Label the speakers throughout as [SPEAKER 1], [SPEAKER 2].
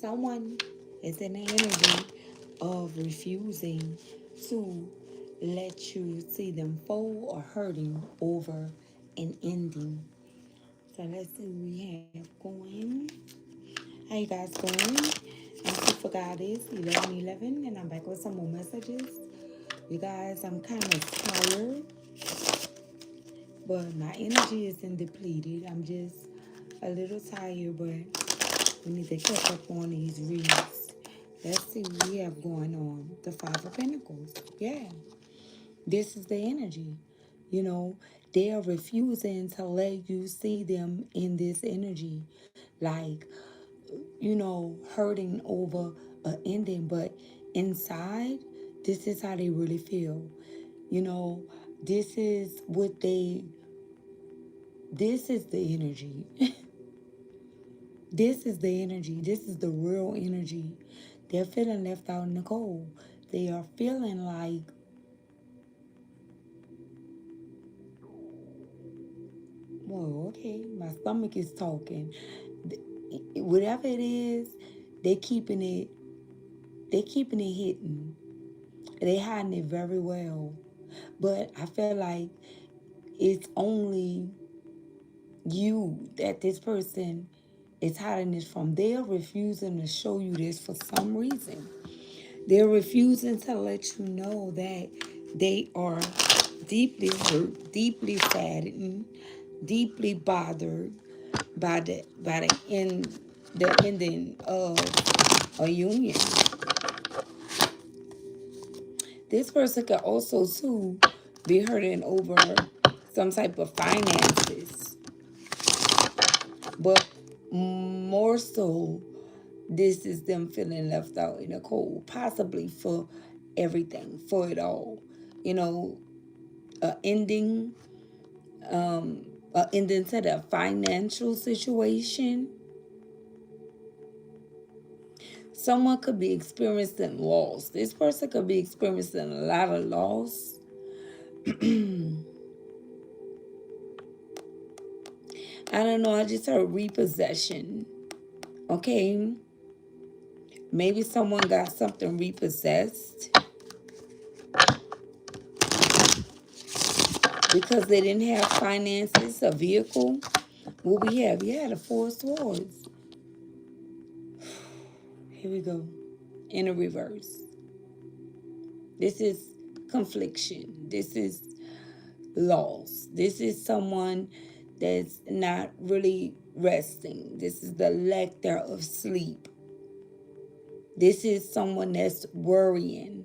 [SPEAKER 1] Someone is in the energy of refusing to let you see them fall or hurting over an ending. So let's see what we have going. How you guys going? I'm Super Goddess 1111, and I'm back with some more messages. You guys, I'm kind of tired, but my energy isn't depleted. I'm just a little tired, but we need to catch up on these reads. Let's see what we have going on. The Five of Pentacles. Yeah. This is the energy. You know, they are refusing to let you see them in this energy. Like, hurting over an ending, but inside, this is how they really feel. You know, this is what this is the energy. This is the energy. This is the real energy. They're feeling left out in the cold. They are feeling like, well, okay, my stomach is talking. Whatever it is, they keeping it, they keeping it hidden. They hiding it very well. But I feel like it's only you that this person is hiding this from. They are refusing to show you this for some reason. They're refusing to let you know that they are deeply hurt, deeply saddened, deeply bothered by the ending of a union. This person could also too be hurting over some type of finances, but more so, this is them feeling left out in the cold, possibly for everything, for it all. You know, a ending, ending to the financial situation. Someone could be experiencing loss. This person could be experiencing a lot of loss. I don't know, I just heard repossession. Okay. Maybe someone got something repossessed because they didn't have finances, a vehicle. What we have? Yeah, the Four of Swords. Here we go. In a reverse. This is confliction. This is loss. This is someone that's not really resting. This is the lack there of sleep. This is someone that's worrying.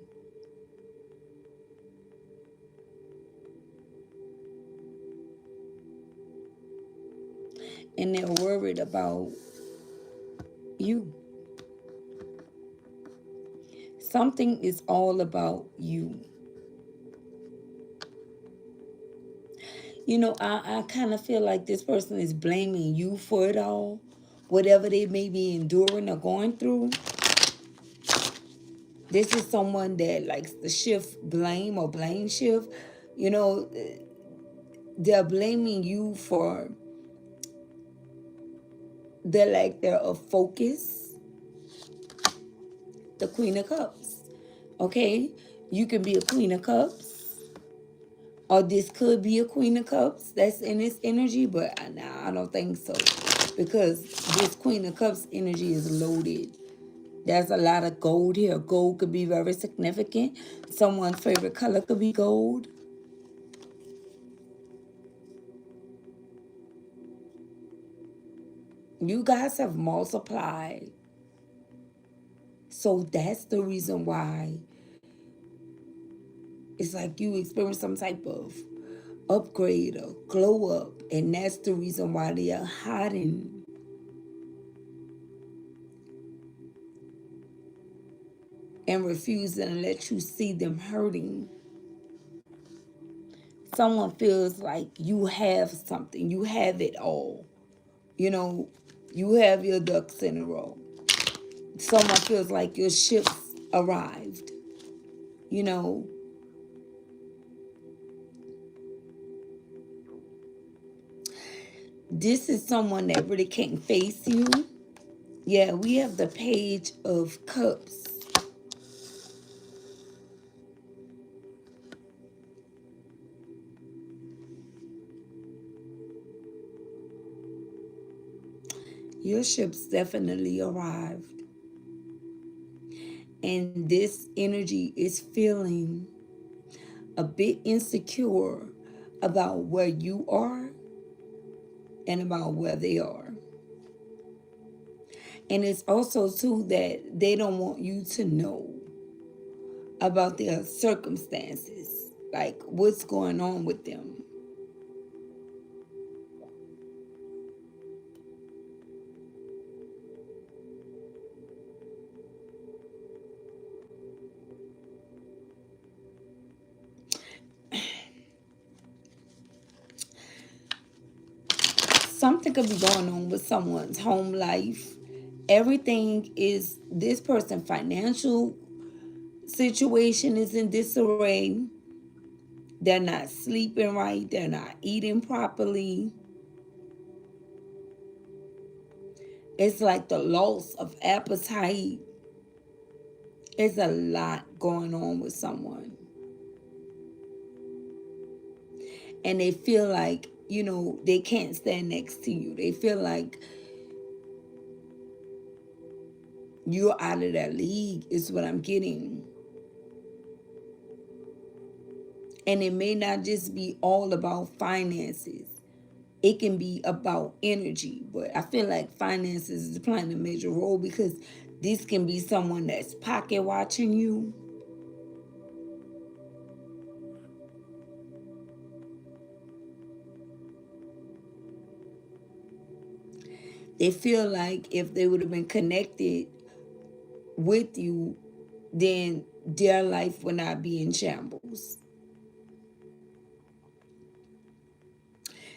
[SPEAKER 1] And they're worried about you. Something is all about you. You know, I kind of feel like this person is blaming you for it all. Whatever they may be enduring or going through. This is someone that likes to shift blame or blame shift. You know, they're blaming you for the lack there of focus. The Queen of Cups. Okay? You can be a Queen of Cups. Or this could be a Queen of Cups that's in this energy, but I don't think so. Because this Queen of Cups energy is loaded. There's a lot of gold here. Gold could be very significant. Someone's favorite color could be gold. You guys have multiplied. So that's the reason why it's like you experience some type of upgrade or glow up. And that's the reason why they are hiding. And refusing to let you see them hurting. Someone feels like you have something. You have it all. You know, you have your ducks in a row. Someone feels like your ship's arrived. You know, this is someone that really can't face you. Yeah, we have the Page of Cups. Your ship's definitely arrived. And this energy is feeling a bit insecure about where you are and about where they are. And it's also too that they don't want you to know about their circumstances, like what's going on with them. Something could be going on with someone's home life. Everything is this person's financial situation is in disarray. They're not sleeping right. They're not eating properly. It's like the loss of appetite. It's a lot going on with someone. And they feel like, they can't stand next to you. They feel like you're out of their league, is what I'm getting. And it may not just be all about finances. It can be about energy. But I feel like finances is playing a major role because this can be someone that's pocket watching you. They feel like if they would have been connected with you, then their life would not be in shambles.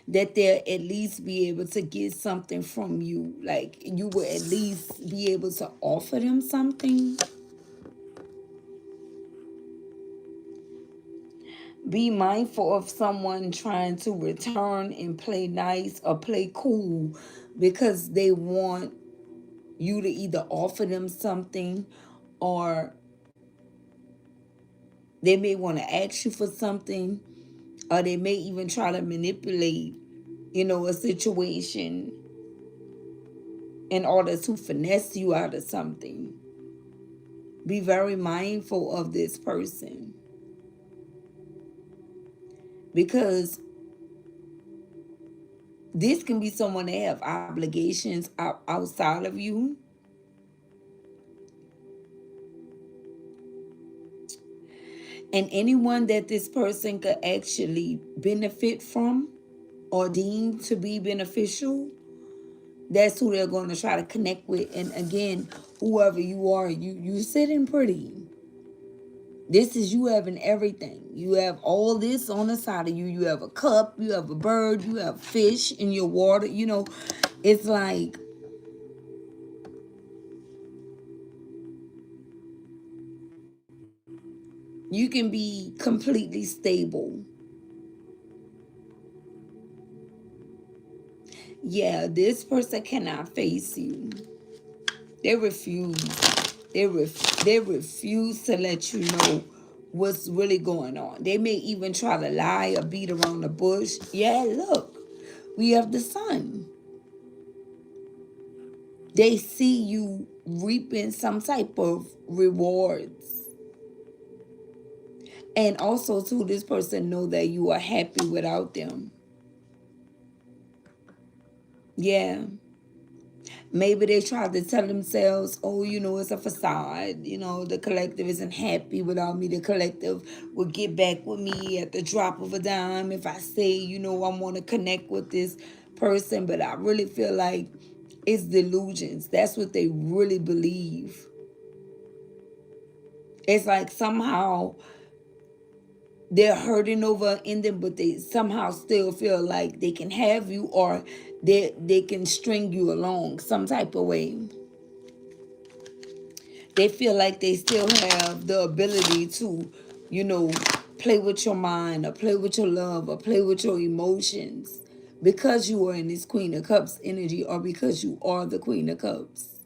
[SPEAKER 1] That they'll at least be able to get something from you. Like you would at least be able to offer them something. Be mindful of someone trying to return and play nice or play cool because they want you to either offer them something or they may want to ask you for something or they may even try to manipulate, a situation in order to finesse you out of something. Be very mindful of this person because this can be someone that have obligations outside of you. And anyone that this person could actually benefit from or deem to be beneficial, that's who they're going to try to connect with. And again, whoever you are, you sitting pretty. This is you having everything. You have all this on the side of you. You have a cup, you have a bird, you have fish in your water. It's like you can be completely stable. Yeah, this person cannot face you. They refuse. They refuse to let you know what's really going on. They may even try to lie or beat around the bush. Yeah, look, we have the sun. They see you reaping some type of rewards. And also, too, this person know that you are happy without them. Yeah. Maybe they try to tell themselves, oh, it's a facade. The collective isn't happy without me. The collective will get back with me at the drop of a dime if I say, I want to connect with this person. But I really feel like it's delusions. That's what they really believe. It's like somehow they're hurting over in them, but they somehow still feel like they can have you or they can string you along some type of way. They feel like they still have the ability to, play with your mind or play with your love or play with your emotions because you are in this Queen of Cups energy or because you are the Queen of Cups.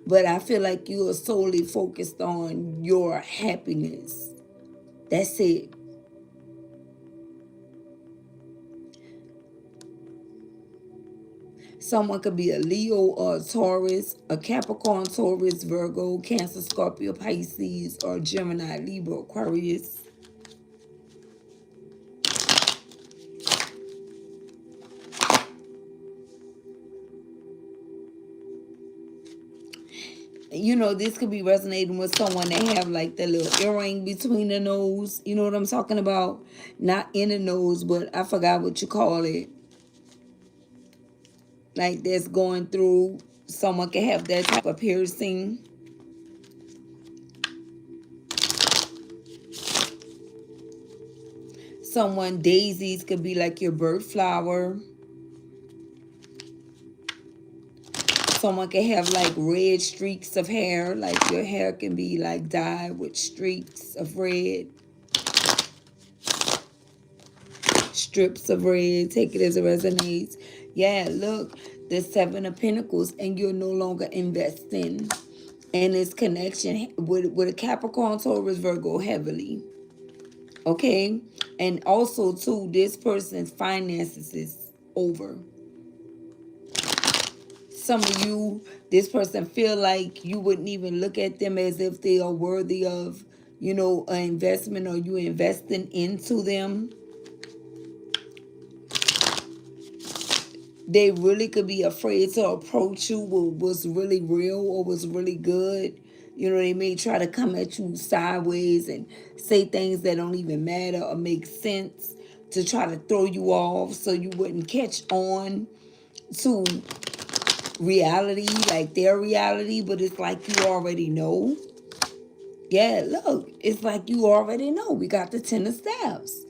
[SPEAKER 1] But I feel like you are solely focused on your happiness. That's it. Someone could be a Leo or a Taurus, a Capricorn, Taurus, Virgo, Cancer, Scorpio, Pisces, or Gemini, Libra, Aquarius. You know, this could be resonating with someone that have like the little earring between the nose. You know what I'm talking about? Not in the nose, but I forgot what you call it. Like that's going through. Someone can have that type of piercing. Someone, daisies could be like your bird flower. Someone can have like red streaks of hair, like your hair can be like dyed with streaks of red, strips of red. Take it as it resonates. Yeah, look, the Seven of Pentacles, and you're no longer investing in this connection with a Capricorn, Taurus, Virgo heavily. Okay, and also too, this person's finances is over. Some of you, this person feel like you wouldn't even look at them as if they are worthy of, you know, an investment, or you investing into them. They really could be afraid to approach you with what's really real or what's really good. You know, they may try to come at you sideways and say things that don't even matter or make sense to try to throw you off so you wouldn't catch on to reality, like their reality, but it's like you already know. Yeah, look, it's like you already know. We got the Ten of Staves.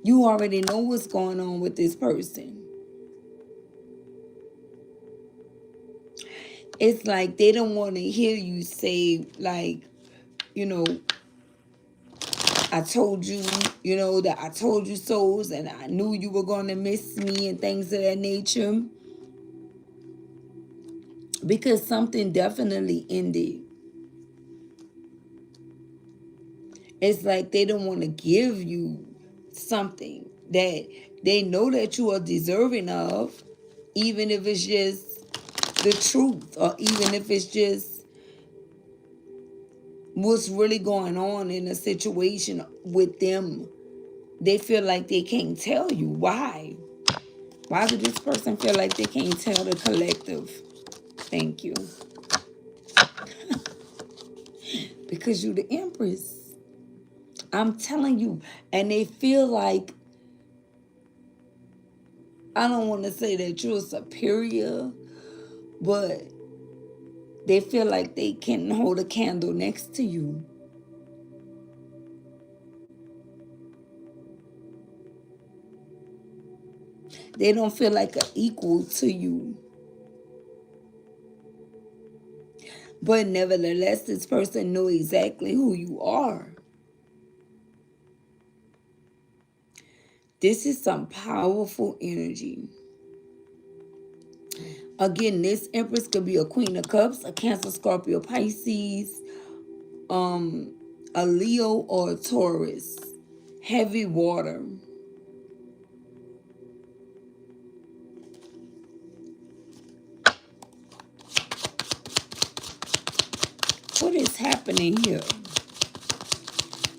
[SPEAKER 1] You already know what's going on with this person. It's like they don't want to hear you say, like, you know, I told you, you know, that I told you so's, and I knew you were going to miss me and things of that nature. Because something definitely ended. It's like they don't want to give you something that they know that you are deserving of, even if it's just the truth, or even if it's just what's really going on in a situation with them. They feel like they can't tell you. Why? Why does this person feel like they can't tell the collective? Thank you. Because you the Empress. I'm telling you. And they feel like, I don't want to say that you're superior, but they feel like they can hold a candle next to you. They don't feel like an equal to you. But nevertheless, this person knows exactly who you are. This is some powerful energy. Again, this Empress could be a Queen of Cups, a Cancer, Scorpio, Pisces, a Leo, or a Taurus. Heavy water. What is happening here?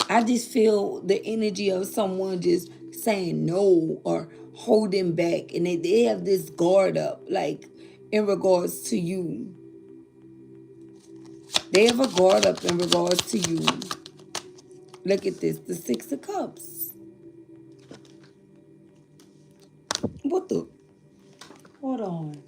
[SPEAKER 1] I just feel the energy of someone just saying no or holding back, and they have this guard up, like in regards to you. They have a guard up in regards to you. Look at this, the Six of Cups. What the? Hold on.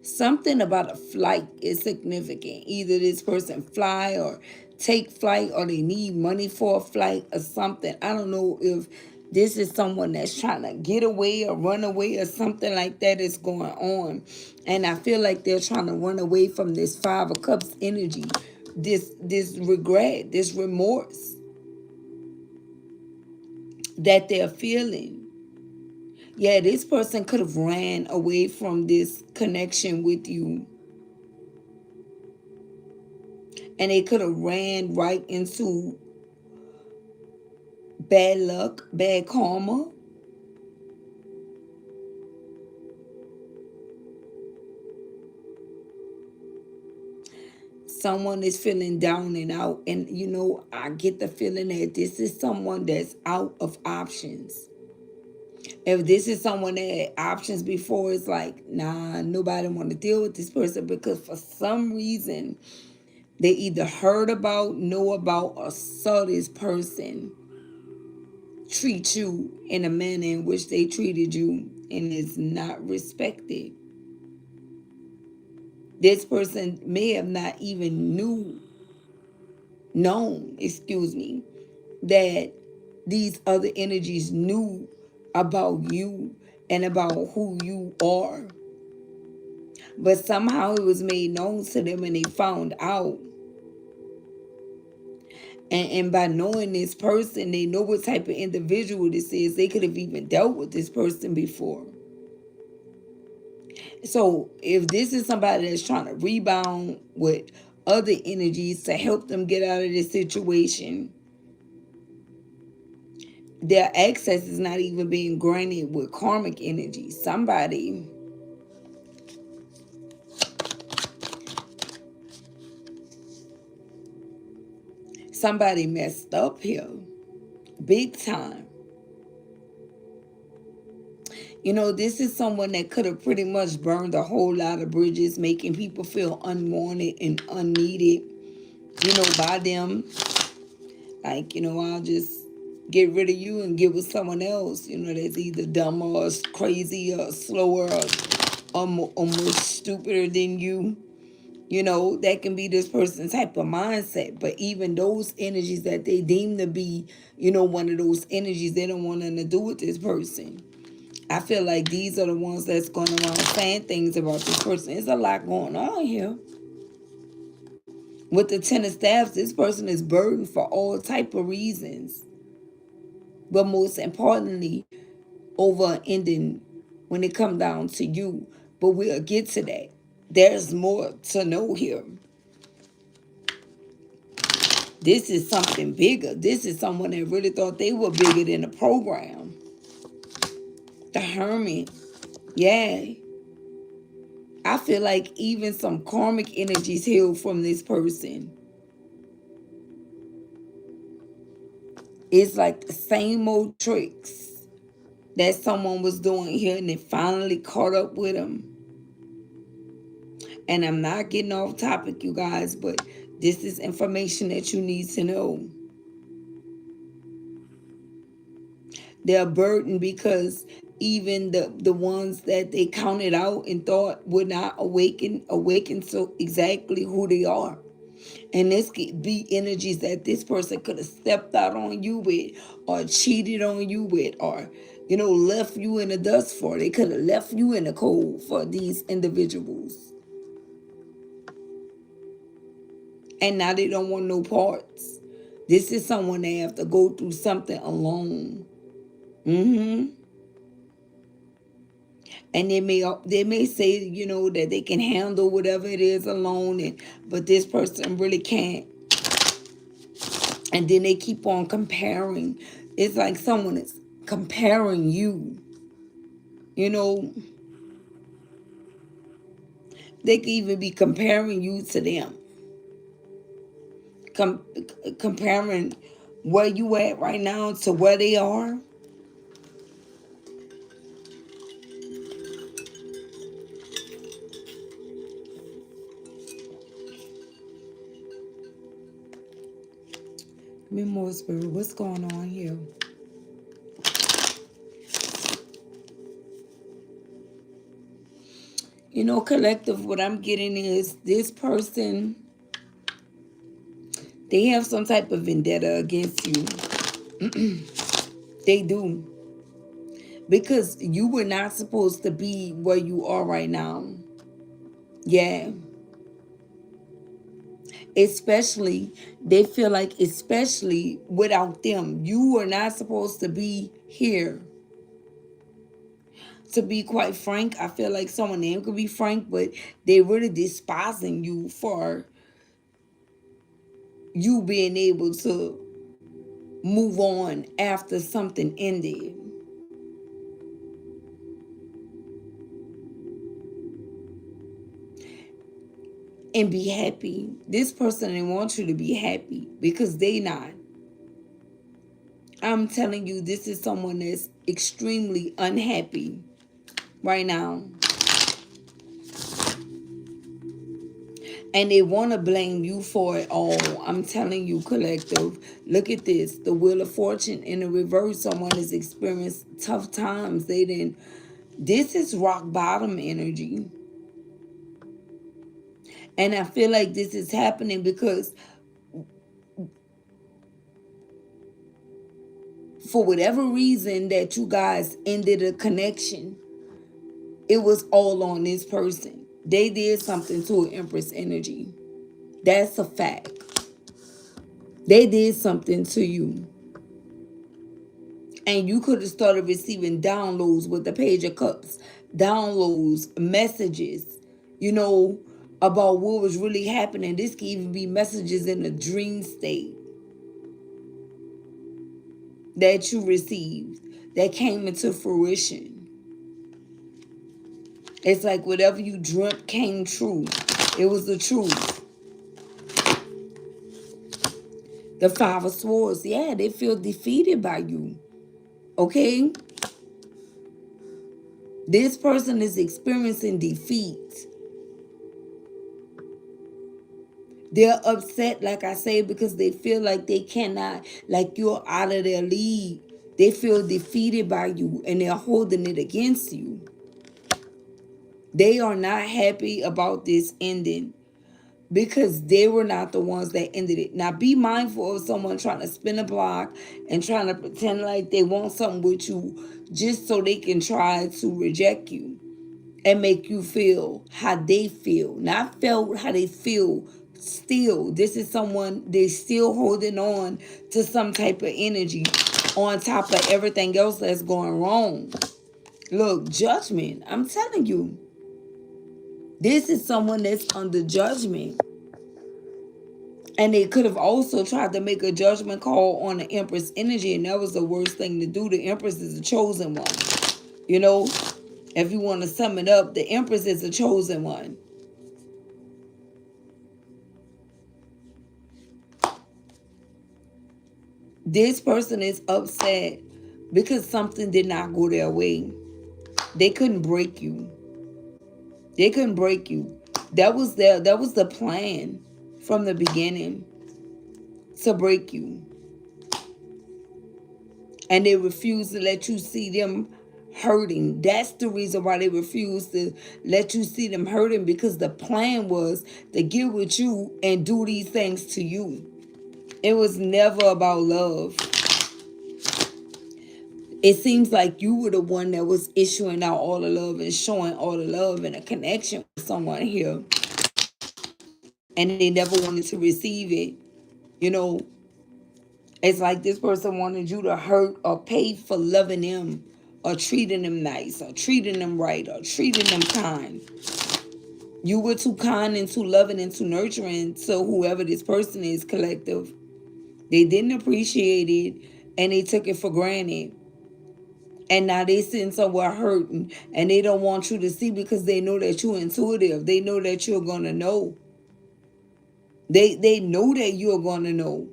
[SPEAKER 1] Something about a flight is significant. Either this person fly or take flight, or they need money for a flight or something. I don't know if this is someone that's trying to get away or run away or something like that is going on. And I feel like they're trying to run away from this Five of Cups energy, this regret, this remorse. that they're feeling. Yeah, this person could have ran away from this connection with you, and they could have ran right into bad luck, bad karma. Someone is feeling down and out, and I get the feeling that this is someone that's out of options. If this is someone that had options before, it's like, nah, nobody want to deal with this person, because for some reason they either heard about, know about, or saw this person treat you in a manner in which they treated you, and is not respected. This person may have not even known, excuse me, that these other energies knew about you and about who you are. But somehow it was made known to them, and they found out. And by knowing this person, they know what type of individual this is. They could have even dealt with this person before. So if this is somebody that's trying to rebound with other energies to help them get out of this situation, their access is not even being granted with karmic energy. Somebody messed up here big time. This is someone that could have pretty much burned a whole lot of bridges, making people feel unwanted and unneeded, by them. Like, I'll just get rid of you and get with someone else, that's either dumber or crazy or slower or more stupider than you. That can be this person's type of mindset. But even those energies that they deem to be, one of those energies, they don't want nothing to do with this person. I feel like these are the ones that's going around saying things about this person. There's a lot going on here. With the Ten of Staffs, this person is burdened for all type of reasons. But most importantly, over an ending when it comes down to you. But we'll get to that. There's more to know here. This is something bigger. This is someone that really thought they were bigger than the program. The Hermit. Yeah. I feel like even some karmic energies healed from this person. It's like the same old tricks that someone was doing here, and it finally caught up with them. And I'm not getting off topic, you guys, but this is information that you need to know. They're burdened because even the ones that they counted out and thought would not awaken so exactly who they are. And this could be energies that this person could have stepped out on you with, or cheated on you with, or left you in the dust for. They could have left you in the cold for these individuals. And now they don't want no parts. This is someone that have to go through something alone. And they may say, that they can handle whatever it is alone, but this person really can't. And then they keep on comparing. It's like someone is comparing you. They could even be comparing you to them. Comparing where you at right now to where they are. Me more spirit, what's going on here? Collective, what I'm getting is this person, they have some type of vendetta against you. They do. Because you were not supposed to be where you are right now. Yeah. Especially, they feel like, especially without them, you are not supposed to be here. To be quite frank, I feel like some of them could be frank, but they really despising you for you being able to move on after something ended and be happy. This person didn't want you to be happy because they not. I'm telling you, this is someone that's extremely unhappy right now. And they want to blame you for it all. I'm telling you, collective. Look at this. The Wheel of Fortune in the reverse. Someone has experienced tough times. They didn't. This is rock bottom energy. And I feel like this is happening because for whatever reason that you guys ended a connection, it was all on this person. They did something to an Empress energy. That's a fact. They did something to you. And you could have started receiving downloads with the Page of Cups. Downloads, messages, you know, about what was really happening. This could even be messages in a dream state that you received that came into fruition. It's like whatever you dreamt came true. It was the truth. The Five of Swords, yeah, they feel defeated by you. Okay? This person is experiencing defeat. They're upset, like I say, because they feel like they cannot, like you're out of their league. They feel defeated by you and they're holding it against you. They are not happy about this ending because they were not the ones that ended it. Now, be mindful of someone trying to spin a block and trying to pretend like they want something with you just so they can try to reject you and make you feel how they feel. Not felt how they feel. Still, this is someone, they're still holding on to some type of energy on top of everything else that's going wrong. Look, judgment. I'm telling you. This is someone that's under judgment. And they could have also tried to make a judgment call on the Empress energy, and that was the worst thing to do. The Empress is the chosen one. You know, if you want to sum it up, the Empress is the chosen one. This person is upset because something did not go their way. They couldn't break you. They couldn't break you. That was the plan from the beginning, to break you. And they refused to let you see them hurting. That's the reason why they refused to let you see them hurting, because the plan was to get with you and do these things to you. It was never about love. It seems like you were the one that was issuing out all the love and showing all the love and a connection with someone here. And they never wanted to receive it. You know, it's like this person wanted you to hurt or pay for loving them or treating them nice or treating them right or treating them kind. You were too kind and too loving and too nurturing. So whoever this person is, collective, they didn't appreciate it and they took it for granted. And now they sitting somewhere hurting and they don't want you to see because they know that you're intuitive. They know that you're going to know. They know that you're going to know.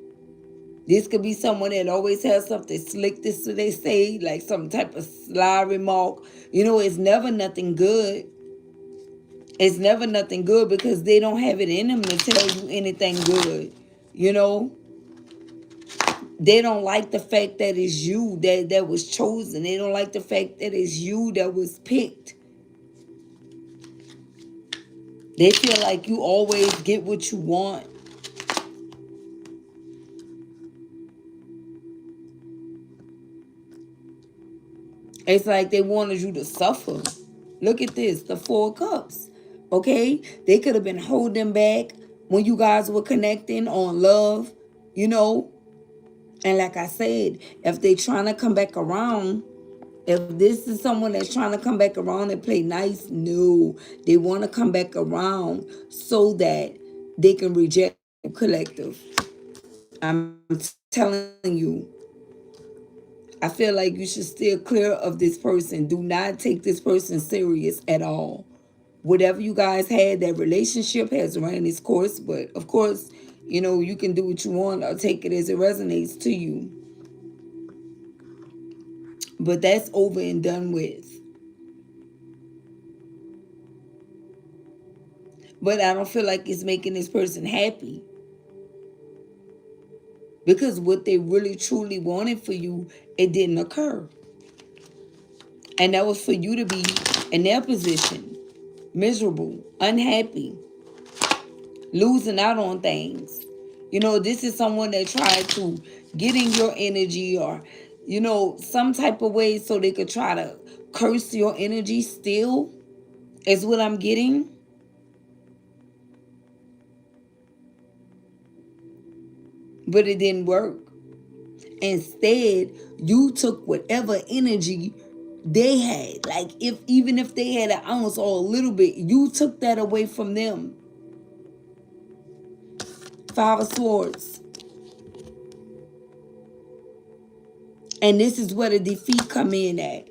[SPEAKER 1] This could be someone that always has something slick, this they say, like some type of sly remark. You know, it's never nothing good. It's never nothing good because they don't have it in them to tell you anything good. You know? They don't like the fact that it's you that was chosen. They don't like the fact that it's you that was picked. They feel like you always get what you want. It's like they wanted you to suffer. Look at this, the Four of Cups. Okay? They could have been holding back, when you guys were connecting on love, you know. And like I said, if they trying to come back around, if this is someone that's trying to come back around and play nice, no. They want to come back around so that they can reject you, collective. I'm telling you, I feel like you should steer clear of this person. Do not take this person serious at all. Whatever you guys had, that relationship has run its course. But of course, you know, you can do what you want or take it as it resonates to you. But that's over and done with. But I don't feel like it's making this person happy. Because what they really truly wanted for you, it didn't occur. And that was for you to be in their position, miserable, unhappy, losing out on things. You know, this is someone that tried to get in your energy or, you know, some type of way so they could try to curse your energy still, is what I'm getting. But it didn't work. Instead, you took whatever energy they had. Like if even if they had an ounce or a little bit, you took that away from them. Five of Swords. And this is where the defeat come in at.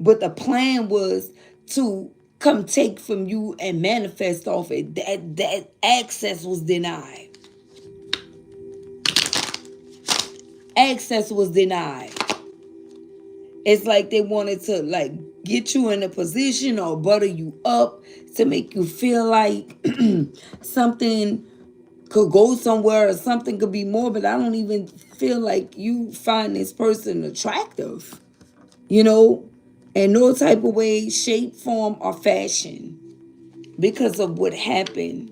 [SPEAKER 1] But the plan was to come take from you and manifest off it. That access was denied. Access was denied. It's like they wanted to like get you in a position or butter you up to make you feel like something could go somewhere or something could be more, but I don't even feel like you find this person attractive, you know, in no type of way, shape, form, or fashion. Because of what happened,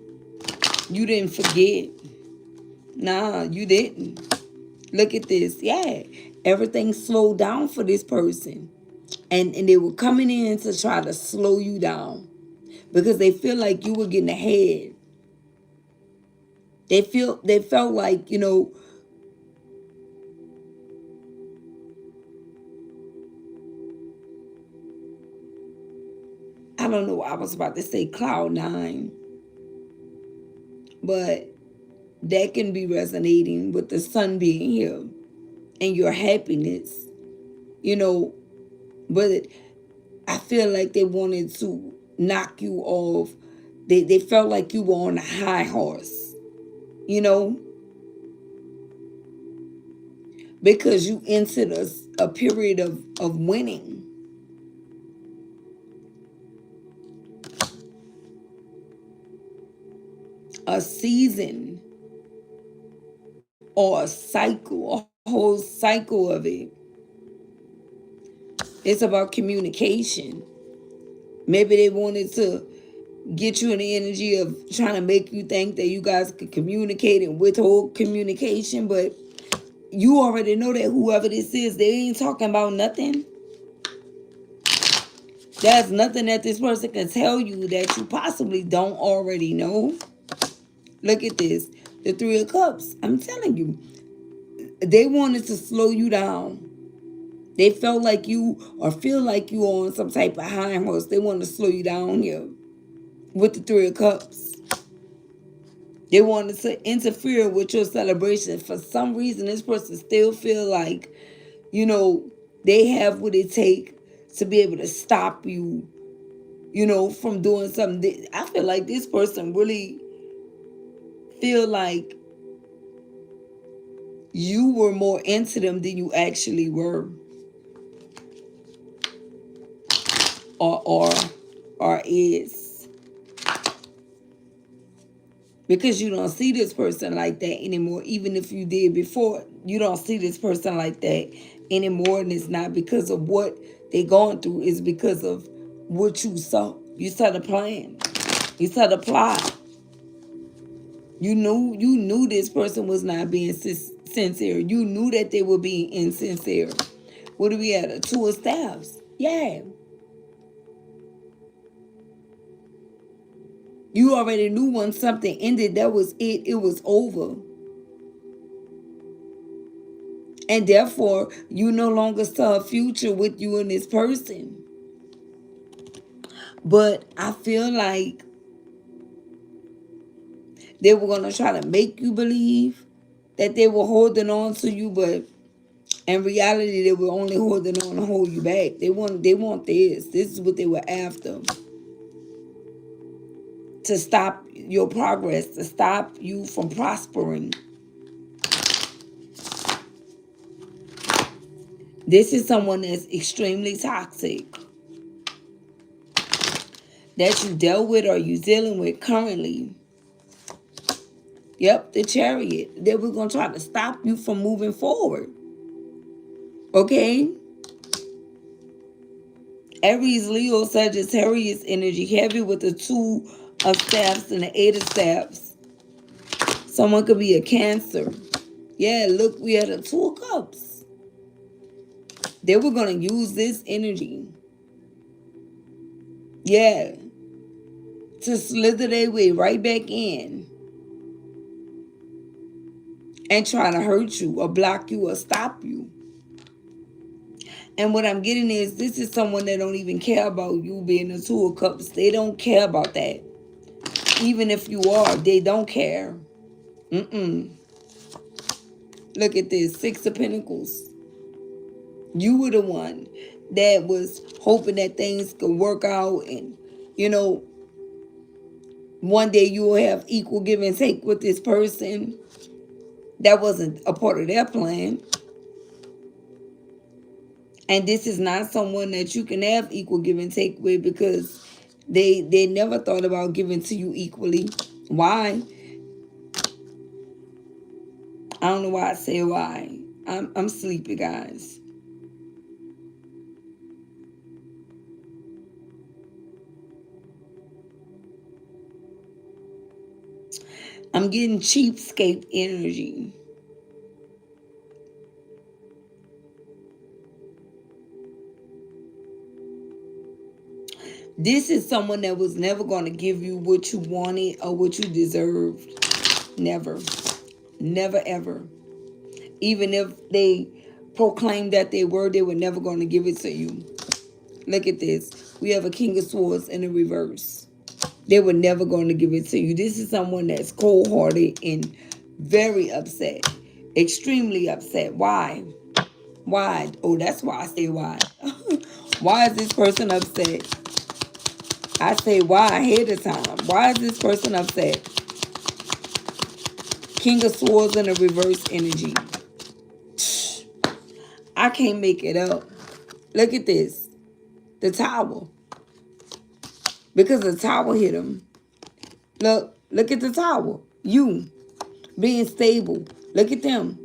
[SPEAKER 1] you didn't forget. Nah, you didn't. Look at this. Yeah, everything slowed down for this person. And they were coming in to try to slow you down because they feel like you were getting ahead. They felt like, you know, I don't know, I was about to say cloud nine, but that can be resonating with the sun being here and your happiness, you know. But I feel like they wanted to knock you off. They felt like you were on a high horse, you know, because you entered a period of winning, a season or a cycle, a whole cycle of it. It's about communication. Maybe they wanted to get you in the energy of trying to make you think that you guys could communicate and withhold communication, but you already know that whoever this is, they ain't talking about nothing. There's nothing that this person can tell you that you possibly don't already know. Look at this. The Three of Cups. I'm telling you, they wanted to slow you down. They felt like you or feel like you on some type of high horse. They want to slow you down here with the Three of Cups. They wanted to interfere with your celebration. For some reason, this person still feel like, you know, they have what it take to be able to stop you, you know, from doing something. I feel like this person really feel like you were more into them than you actually were. Or or is. Because you don't see this person like that anymore. Even if you did before, you don't see this person like that anymore. And it's not because of what they going through. It's because of what you saw. You saw the plan. You saw the plot. You knew this person was not being sincere. You knew that they were being insincere. What do we have? A Two of Staffs. Yeah. You already knew when something ended, that was it. It was over. And therefore, you no longer saw a future with you and this person. But I feel like they were going to try to make you believe that they were holding on to you, but in reality, they were only holding on to hold you back. They want this. This is what they were after. To stop your progress, to stop you from prospering. This is someone that's extremely toxic that you dealt with or you dealing with currently. Yep, the Chariot. They were going to try to stop you from moving forward. Okay? Aries, Leo, Sagittarius energy, heavy with the 2 of staffs and the 8 of staffs. Someone could be a Cancer. Yeah, look, we had a 2 of cups. They were going to use this energy. Yeah. To slither their way right back in. And try to hurt you or block you or stop you. And what I'm getting is this is someone that don't even care about you being a 2 of cups. They don't care about that. Even if you are, they don't care. Look at this, 6 of Pentacles. You were the one that was hoping that things could work out and, one day you will have equal give and take with this person. That wasn't a part of their plan. And this is not someone that you can have equal give and take with because they never thought about giving to you equally. Why? I don't know why I say why. I'm sleepy, guys. I'm getting cheapskate energy. This is someone that was never going to give you what you wanted or what you deserved. Never. Never, ever. Even if they proclaimed that they were never going to give it to you. Look at this. We have a King of Swords in the reverse. They were never going to give it to you. This is someone that's cold-hearted and very upset. Extremely upset. Why? Why? Oh, that's why I say why. Why is this person upset? I say why ahead of time. Why is this person upset? King of Swords in a reverse energy. I can't make it up. Look at this. The Tower. Because the Tower hit him. Look at the Tower. You being stable. Look at them.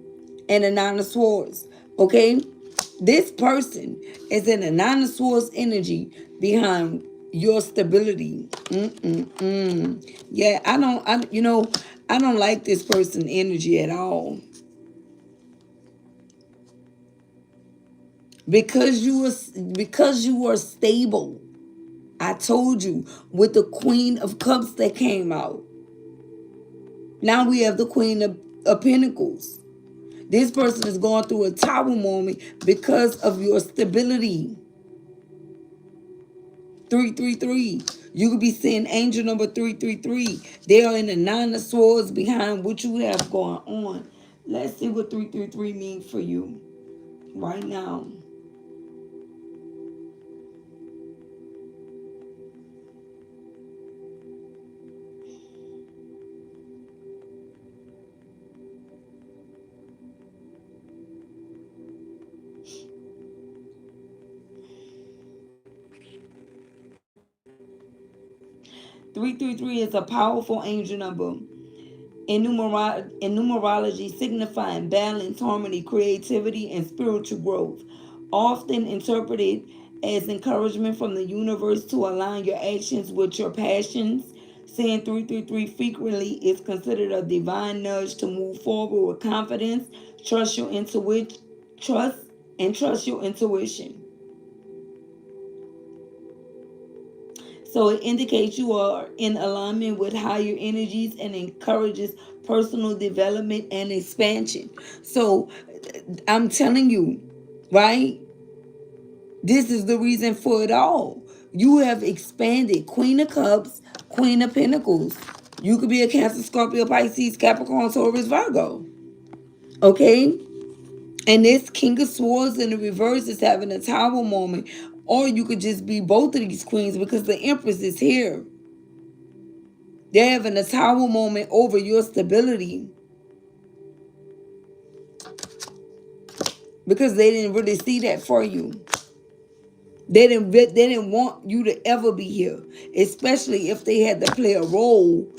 [SPEAKER 1] And the 9 of Swords. Okay? This person is in the 9 of Swords energy behind your stability. Yeah, I don't like this person energy at all. Because you are stable. I told you with the Queen of Cups that came out. Now we have the Queen of Pentacles. This person is going through a tower moment because of your stability. 333. You could be seeing angel number 333. They are in the 9 of Swords behind what you have going on. Let's see what 333 means for you right now. 333 is a powerful angel number. In numerology, signifying balance, harmony, creativity, and spiritual growth. Often interpreted as encouragement from the universe to align your actions with your passions. Seeing 333 frequently is considered a divine nudge to move forward with confidence, trust your intuition, trust your intuition. So it indicates you are in alignment with higher energies and encourages personal development and expansion. So I'm telling you, right? This is the reason for it all. You have expanded. Queen of Cups, Queen of Pentacles. You could be a Cancer, Scorpio, Pisces, Capricorn, Taurus, Virgo. Okay? And this King of Swords in the reverse is having a tower moment. Or you could just be both of these queens because the Empress is here. They're having a tower moment over your stability because they didn't really see that for you. They didn't want you to ever be here, especially if they had to play a role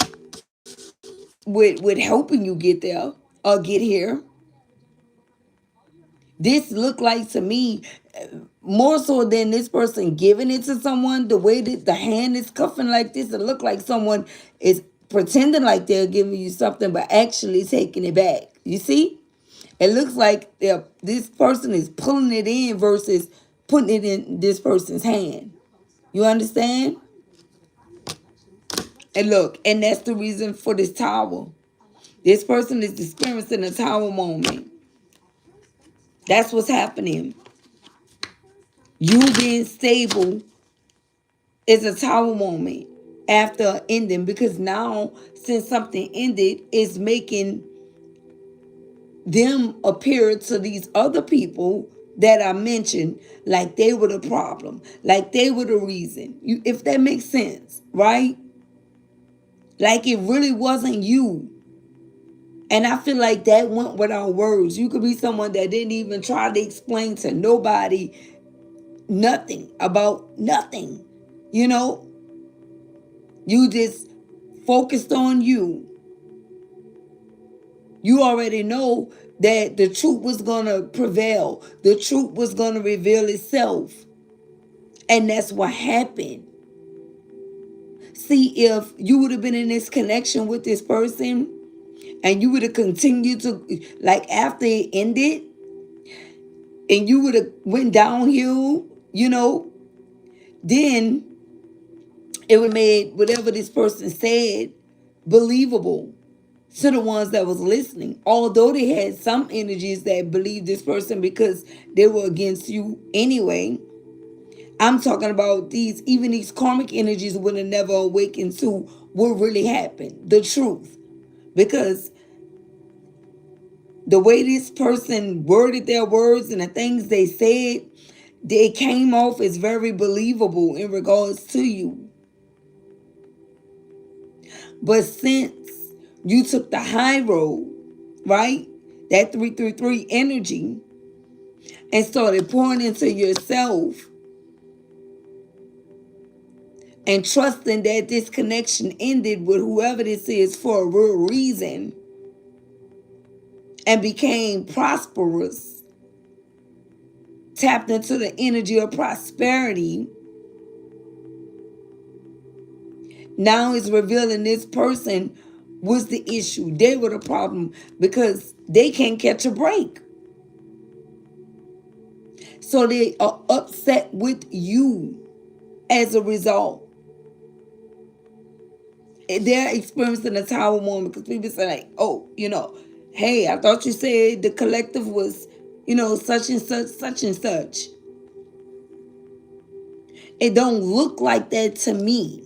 [SPEAKER 1] with helping you get there or get here. This looked like to me more so than this person giving it to someone. The way that the hand is cuffing like this, it looked like someone is pretending like they're giving you something, but actually taking it back. You see, it looks like this person is pulling it in versus putting it in this person's hand. You understand? And look, and that's the reason for this tower. This person is experiencing a tower moment. That's what's happening. You being stable is a tower moment after ending, because now since something ended, it's making them appear to these other people that I mentioned like they were the problem, like they were the reason. You, if that makes sense, right? Like it really wasn't you. And I feel like that went without words. You could be someone that didn't even try to explain to nobody nothing about nothing. You know, you just focused on you. You already know that the truth was going to prevail. The truth was going to reveal itself. And that's what happened. See, if you would have been in this connection with this person and you would have continued to, like after it ended, and you would have went downhill, you know, then it would have made whatever this person said believable to the ones that was listening. Although they had some energies that believed this person because they were against you anyway. I'm talking about even these karmic energies would have never awakened to what really happened, the truth. Because the way this person worded their words and the things they said, they came off as very believable in regards to you. But since you took the high road, right? That 333 energy, and started pouring into yourself and trusting that this connection ended with whoever this is for a real reason and became prosperous, tapped into the energy of prosperity, now is revealing this person was the issue. They were the problem because they can't catch a break. So they are upset with you as a result. They're experiencing a tower moment because people say like, oh, hey, I thought you said the collective was, such and such, such and such. It don't look like that to me.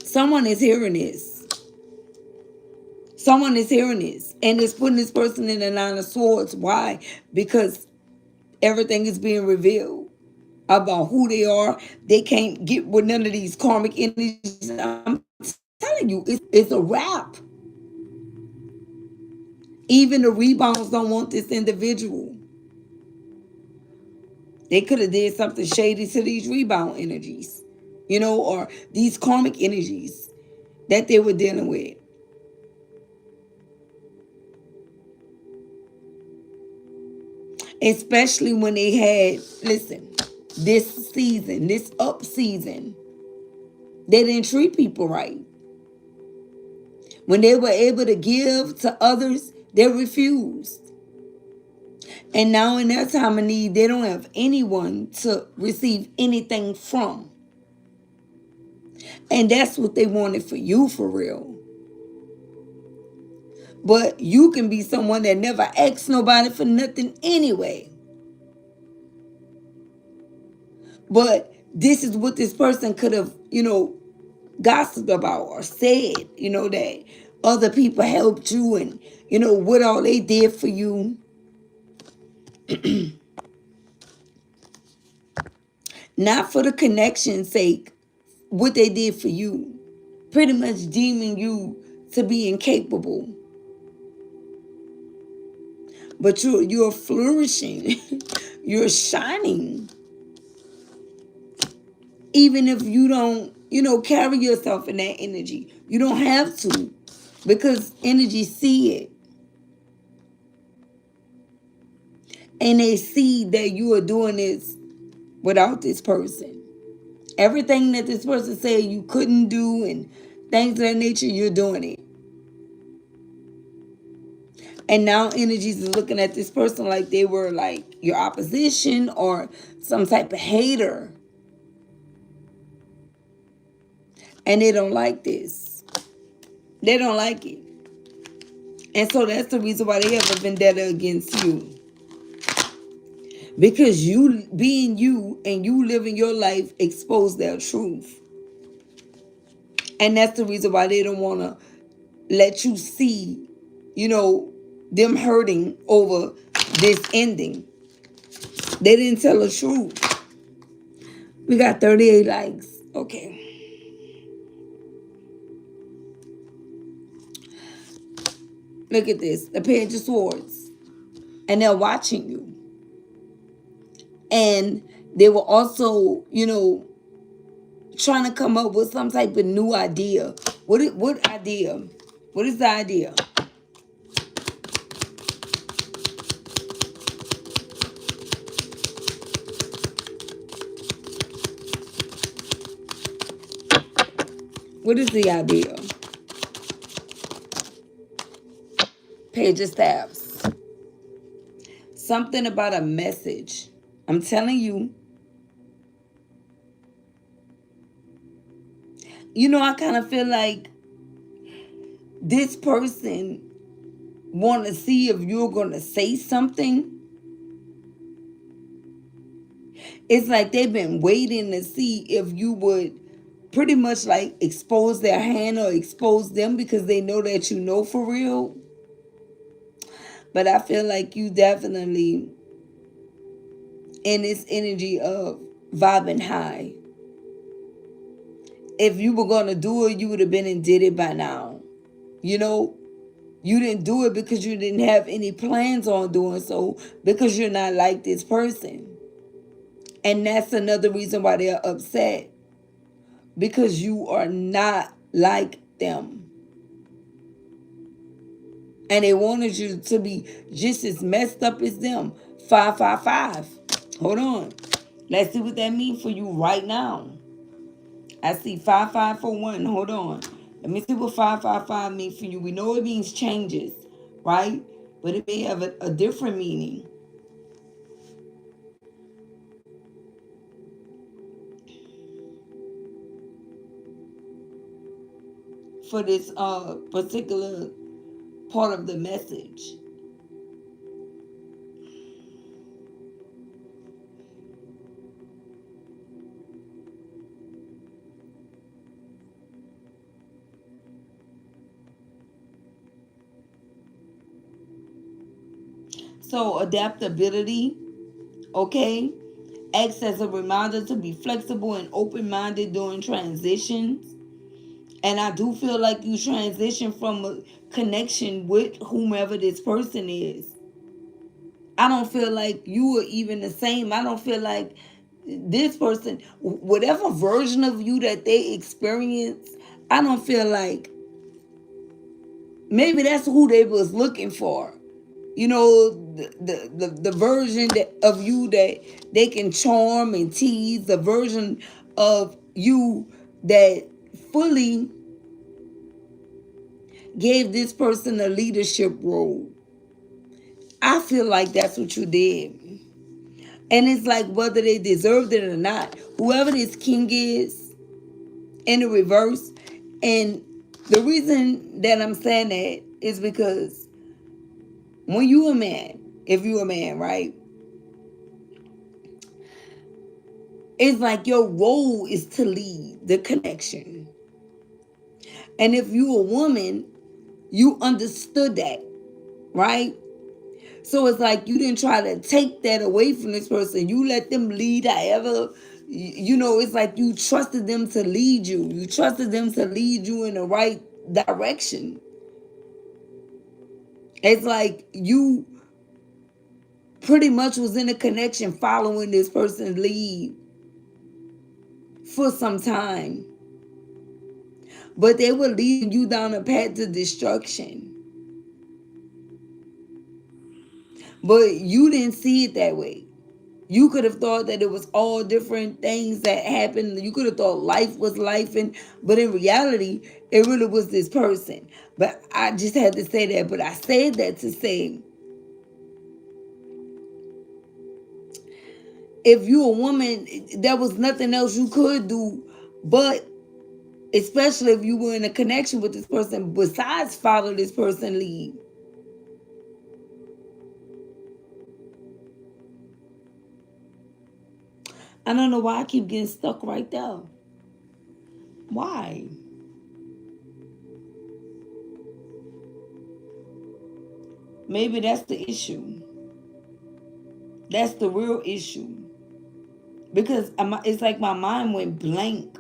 [SPEAKER 1] Someone is hearing this. Someone is hearing this and is putting this person in the Nine of Swords. Why? Because everything is being revealed about who they are. They can't get with none of these karmic energies. I'm telling you, it's a wrap. Even the rebounds don't want this individual. They could have did something shady to these rebound energies, or these karmic energies that they were dealing with. Especially when they had, listen, this season, this up season, they didn't treat people right. When they were able to give to others, they refused. And now in their time of need, they don't have anyone to receive anything from. And that's what they wanted for you, for real. But you can be someone that never asks nobody for nothing anyway. But this is what this person could have, gossiped about or said, that other people helped you and, what all they did for you. Not for the connection's sake, what they did for you. Pretty much deeming you to be incapable. But you're flourishing. You're shining. Even if you don't, carry yourself in that energy. You don't have to. Because energy see it. And they see that you are doing this without this person. Everything that this person said you couldn't do and things of that nature, you're doing it. And now energies is looking at this person like they were like your opposition or some type of hater. And they don't like this. They don't like it. And so that's the reason why they have a vendetta against you. Because you being you and you living your life expose their truth. And that's the reason why they don't want to let you see, them hurting over this ending. They didn't tell the truth. We got 38 likes. Okay. Look at this. The Page of Swords. And they're watching you. And they were also, trying to come up with some type of new idea. What idea? What is the idea? What is the idea? Page of Staffs. Something about a message. I'm telling you. I kind of feel like this person want to see if you're going to say something. It's like they've been waiting to see if you would pretty much like expose their hand or expose them because they know that you know for real. But I feel like you definitely in this energy of vibing high. If you were going to do it, you would have been and did it by now. You didn't do it because you didn't have any plans on doing so because you're not like this person. And that's another reason why they're upset. Because you are not like them. And they wanted you to be just as messed up as them. 555. Hold on. Let's see what that means for you right now. I see 5541. Hold on. Let me see what 555 means for you. We know it means changes, right? But it may have a different meaning. For this particular part of the message. So adaptability, okay, acts as a reminder to be flexible and open-minded during transitions. And I do feel like you transition from a connection with whomever this person is. I don't feel like you are even the same. I don't feel like this person, whatever version of you that they experience, I don't feel like maybe that's who they was looking for. The version of you that they can charm and tease, the version of you that fully gave this person a leadership role. I feel like that's what you did. And it's like whether they deserved it or not, whoever this king is, in the reverse. And the reason that I'm saying that is because when you a man, if you a man, right, it's like your role is to lead the connection. And if you a woman, you understood that, right? So it's like you didn't try to take that away from this person. You let them lead however, it's like you trusted them to lead you. You trusted them to lead you in the right direction. It's like you pretty much was in a connection following this person's lead for some time. But they were leading you down a path to destruction. But you didn't see it that way. You could have thought that it was all different things that happened. You could have thought life was life, but in reality, it really was this person. But I just had to say that. But I said that to say, if you a woman, there was nothing else you could do, but especially if you were in a connection with this person, besides follow this person lead. I don't know why I keep getting stuck right there. Why? Maybe that's the issue. That's the real issue. Because it's like my mind went blank.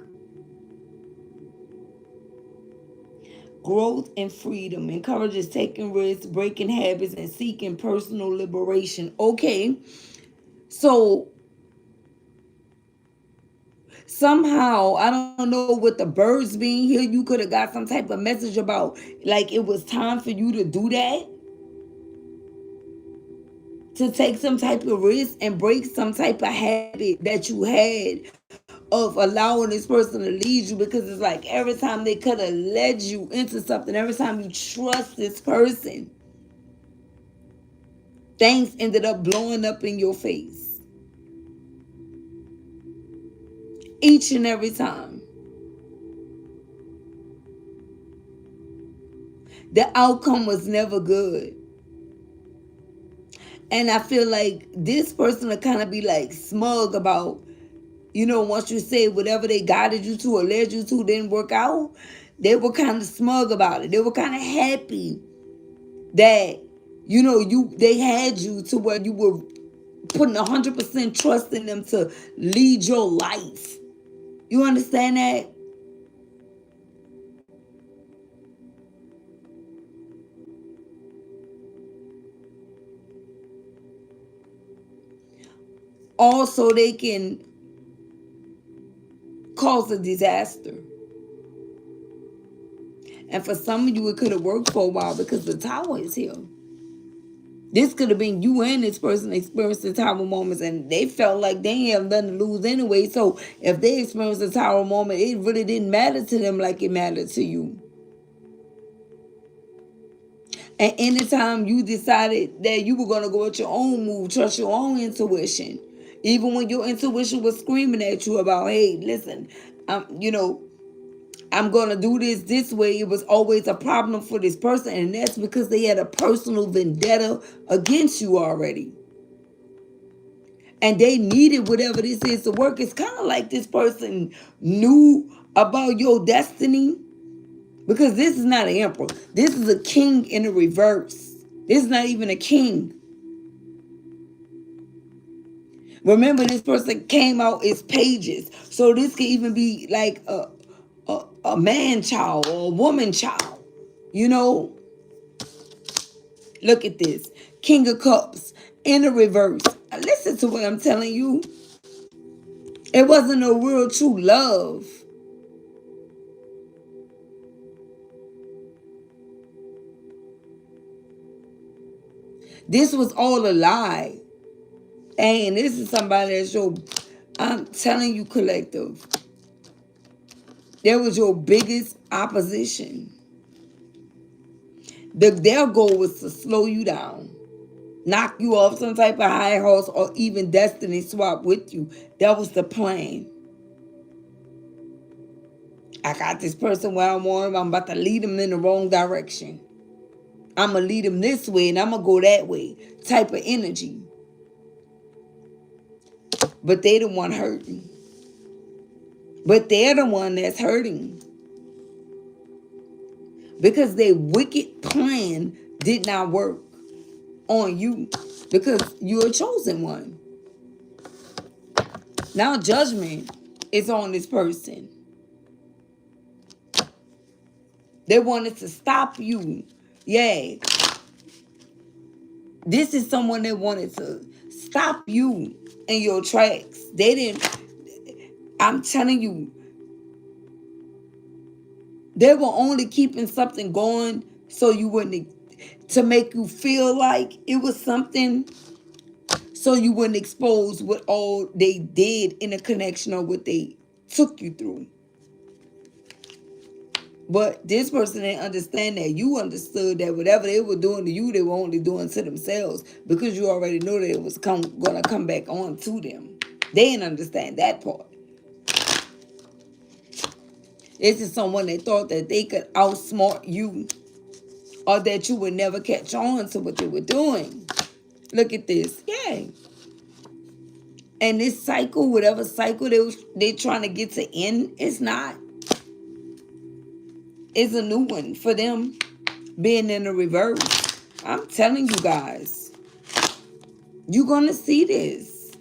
[SPEAKER 1] Growth and freedom encourages taking risks, breaking habits, and seeking personal liberation. Okay, so somehow, I don't know, with the birds being here, you could have got some type of message about like it was time for you to do that, to take some type of risk and break some type of habit that you had of allowing this person to lead you, because it's like every time they could have led you into something, every time you trust this person, things ended up blowing up in your face. Each and every time. The outcome was never good. And I feel like this person will kind of be like smug about, once you say whatever they guided you to or led you to didn't work out, they were kind of smug about it. They were kind of happy that, they had you to where you were putting 100% trust in them to lead your life. You understand that? Also, they can cause a disaster. And for some of you, it could have worked for a while because the tower is here. This could have been you and this person experienced the tower moments, and they felt like they have nothing to lose anyway. So if they experienced the tower moment, it really didn't matter to them like it mattered to you. And anytime you decided that you were going to go at your own move, trust your own intuition, even when your intuition was screaming at you about, hey, listen, I'm going to do this way, it was always a problem for this person. And that's because they had a personal vendetta against you already. And they needed whatever this is to work. It's kind of like this person knew about your destiny, because this is not an emperor. This is a king in the reverse. This is not even a king. Remember, this person came out as pages. So this could even be like a man child or a woman child. Look at this. King of Cups in the reverse. Listen to what I'm telling you. It wasn't a real true love. This was all a lie. And this is somebody that's I'm telling you, collective. There was your biggest opposition. Their goal was to slow you down, knock you off some type of high horse, or even destiny swap with you. That was the plan. I got this person where I'm on. I'm about to lead them in the wrong direction. I'm going to lead them this way and I'm going to go that way. Type of energy. But they the one hurting. But they're the one that's hurting. Because their wicked plan did not work on you. Because you're a chosen one. Now judgment is on this person. They wanted to stop you. Yeah. This is someone that wanted to stop you in your tracks. They didn't, I'm telling you, they were only keeping something going so you wouldn't, to make you feel like it was something, so you wouldn't expose what all they did in a connection or what they took you through. But this person didn't understand that. You understood that whatever they were doing to you, they were only doing to themselves, because you already knew that it was going to come back on to them. They didn't understand that part. This is someone that thought that they could outsmart you, or that you would never catch on to what they were doing. Look at this. Yeah. And this cycle, whatever cycle they trying to get to end, it's not. It's a new one for them, being in the reverse. I'm telling you guys, you're going to see this.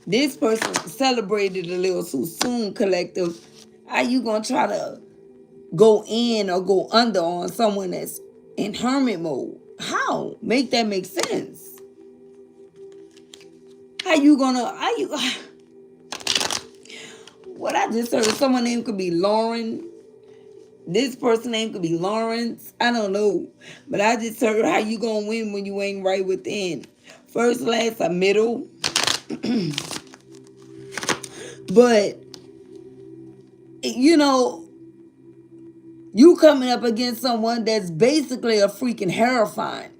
[SPEAKER 1] This person celebrated a little too soon, collective. How you going to try to go in or go under on someone that's in hermit mode? How? Make that make sense. How you what I just heard, someone name could be Lauren. This person name could be Lawrence. I don't know. But I just heard how you gonna win when you ain't right within. First, last, or middle. But, you know, you coming up against someone that's basically a freaking Hierophant.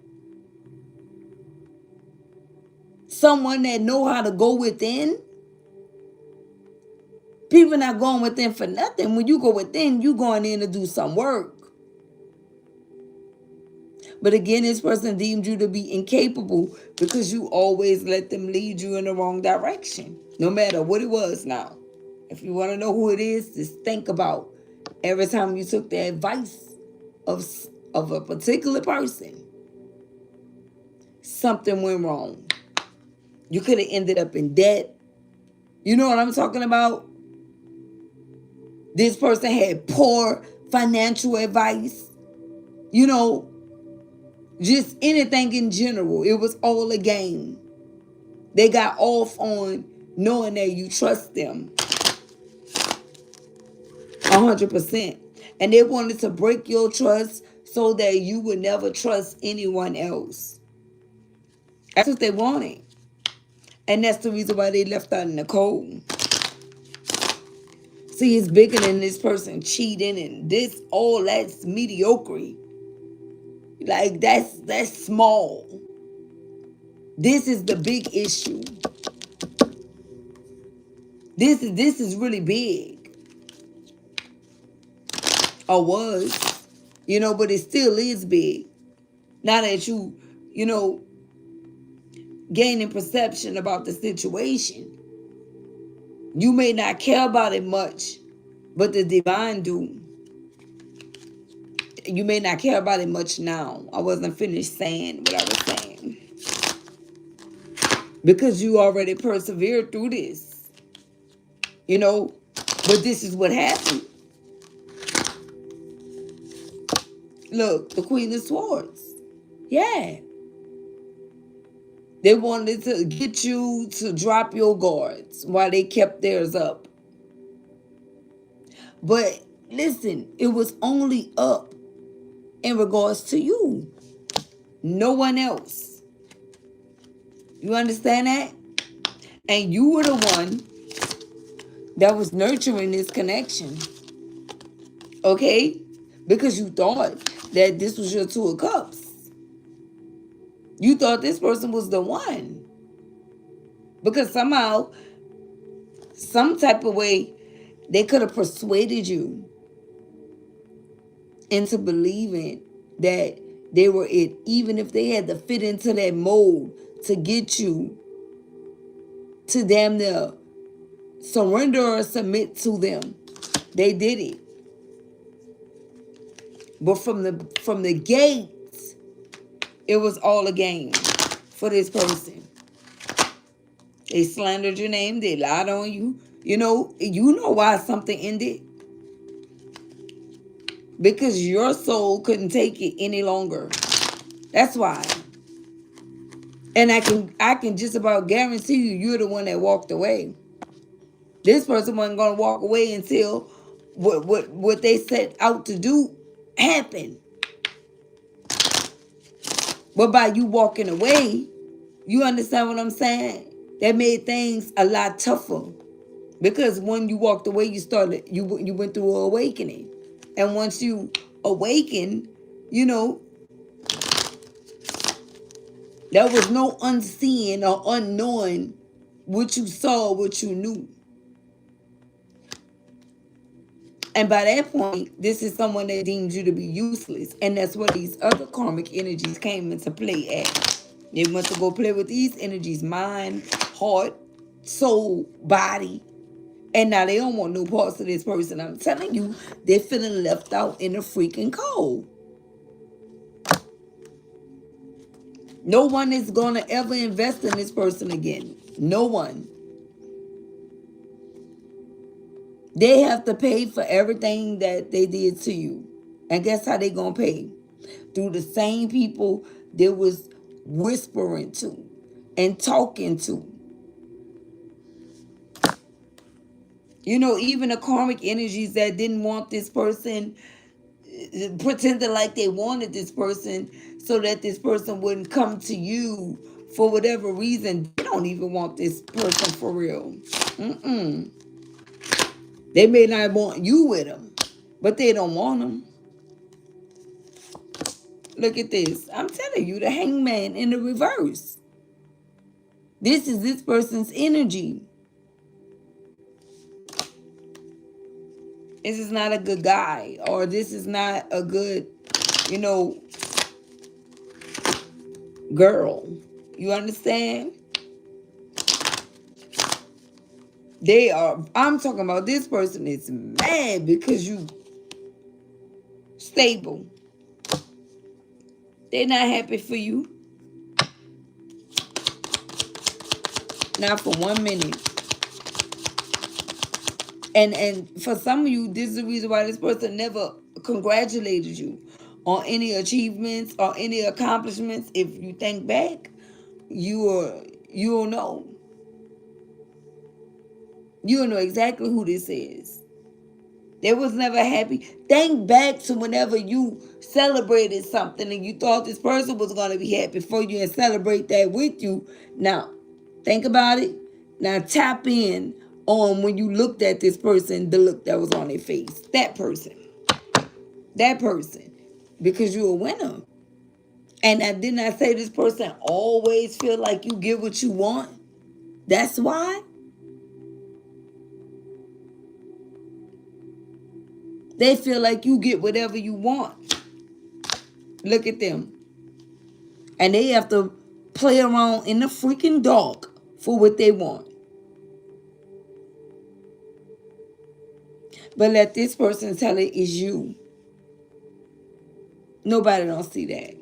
[SPEAKER 1] Someone that know how to go within. People not going within for nothing. When you go within, you going in to do some work. But again, this person deemed you to be incapable because you always let them lead you in the wrong direction. No matter what it was now. If you want to know who it is, just think about every time you took the advice of a particular person, something went wrong. You could have ended up in debt. You know what I'm talking about? This person had poor financial advice. You know, just anything in general. It was all a game. They got off on knowing that you trust them 100%. And they wanted to break your trust so that you would never trust anyone else. That's what they wanted. And that's the reason why they left out in the cold. See, it's bigger than this person cheating and this, all that's mediocre. Like, that's small. This is the big issue. This is really big. Or was. You know, but it still is big. Now that you know, gaining perception about the situation. You may not care about it much, but the divine do. You may not care about it much now. I wasn't finished saying what I was saying. Because you already persevered through this. You know, but this is what happened. Look, the Queen of Swords. Yeah. They wanted to get you to drop your guards while they kept theirs up. But listen, it was only up in regards to you. No one else. You understand that? And you were the one that was nurturing this connection. Okay? Because you thought that this was your Two of Cups. You thought this person was the one. Because somehow some type of way, they could have persuaded you into believing that they were it, even if they had to fit into that mold to get you to damn near surrender or submit to them. They did it. But from the gates, it was all a game for this person. They slandered your name. They lied on you. You know why something ended? Because your soul couldn't take it any longer. That's why. And I can just about guarantee you're the one that walked away. This person wasn't gonna walk away until what they set out to do happened. But by you walking away, you understand what I'm saying? That made things a lot tougher. Because when you walked away, you went through an awakening. And once you awaken, you know, there was no unseen or unknowing what you saw, what you knew. And by that point, this is someone that deems you to be useless. And that's where these other karmic energies came into play at. They went to go play with these energies, mind, heart, soul, body. And now they don't want no parts of this person. I'm telling you, they're feeling left out in the freaking cold. No one is going to ever invest in this person again. No one. They have to pay for everything that they did to you. And guess how they going to pay? Through the same people they was whispering to and talking to. You know, even the karmic energies that didn't want this person pretended like they wanted this person so that this person wouldn't come to you for whatever reason. They don't even want this person for real. They may not want you with them, but they don't want them. Look at this. I'm telling you, the hangman in the reverse. This is this person's energy. This is not a good guy, or this is not a good, girl. You understand? I'm talking about this person is mad because you stable. They're not happy for you. Not for 1 minute. And for some of you, this is the reason why this person never congratulated you on any achievements or any accomplishments. If you think back, you'll know. You'll know exactly who this is. They was never happy. Think back to whenever you celebrated something and you thought this person was going to be happy for you and celebrate that with you. Now, think about it. Now, tap in on when you looked at this person, the look that was on their face. That person. That person. Because you're a winner. And didn't I say this person always feel like you get what you want? That's why. They feel like you get whatever you want. Look at them. And they have to play around in the freaking dark for what they want. But let this person tell it is you. Nobody don't see that.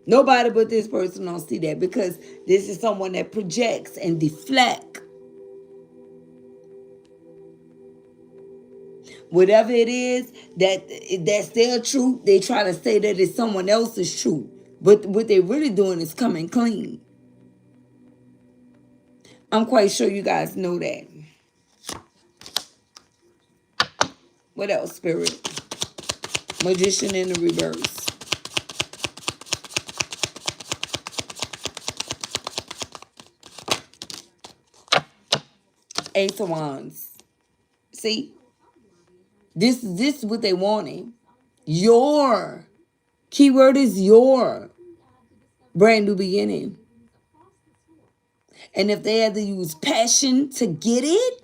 [SPEAKER 1] Nobody but this person don't see that, because this is someone that projects and deflect. Whatever it is that's their truth, they try to say that it's someone else's truth. But what they're really doing is coming clean. I'm quite sure you guys know that. What else, Spirit? Magician in the reverse. Ace of Wands. See? This is what they wanted. Your keyword is your brand new beginning. And if they had to use passion to get it,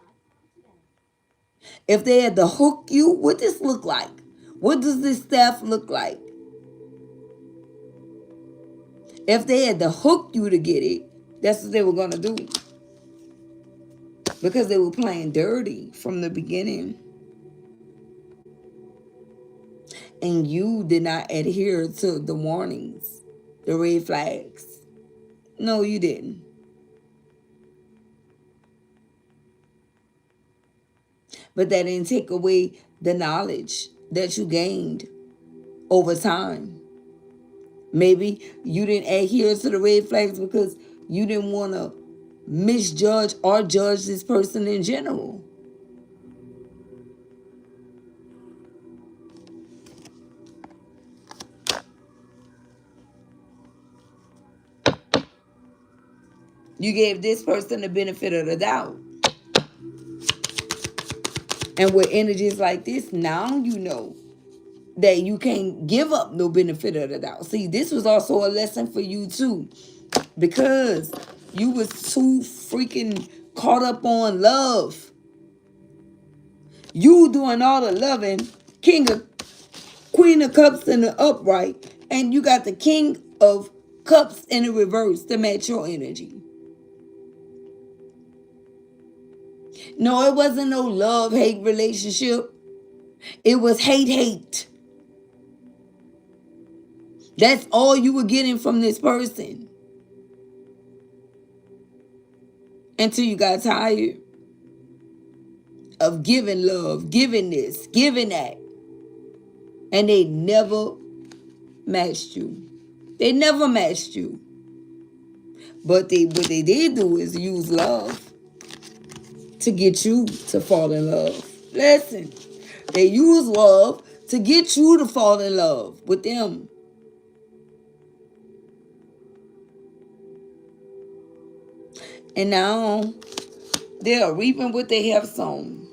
[SPEAKER 1] if they had to hook you, what this look like? What does this staff look like? If they had to hook you to get it, that's what they were going to do. Because they were playing dirty from the beginning. And you did not adhere to the warnings, the red flags. No, you didn't. But that didn't take away the knowledge that you gained over time. Maybe you didn't adhere to the red flags because you didn't want to misjudge or judge this person in general. You gave this person the benefit of the doubt. And with energies like this, now you know that you can't give up no benefit of the doubt. See, this was also a lesson for you too. Because you was too freaking caught up on love. You doing all the loving, Queen of Cups in the upright, and you got the King of Cups in the reverse to match your energy. No, it wasn't no love-hate relationship. It was hate. That's all you were getting from this person. Until you got tired of giving love, giving this, giving that. And they never matched you. They never matched you. But what they did do is use love to get you to fall in love. Listen, they use love to get you to fall in love with them. And now they are reaping what they have sown.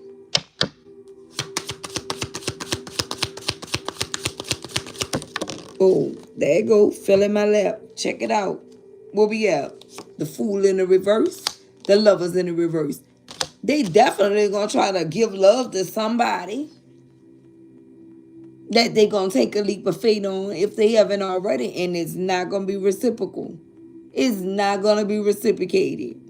[SPEAKER 1] Oh, there you go. Fell in my lap. Check it out. Where we at? The Fool in the reverse. The Lovers in the reverse. They definitely gonna try to give love to somebody that they gonna take a leap of faith on if they haven't already, and it's not gonna be reciprocal. It's not gonna be reciprocated.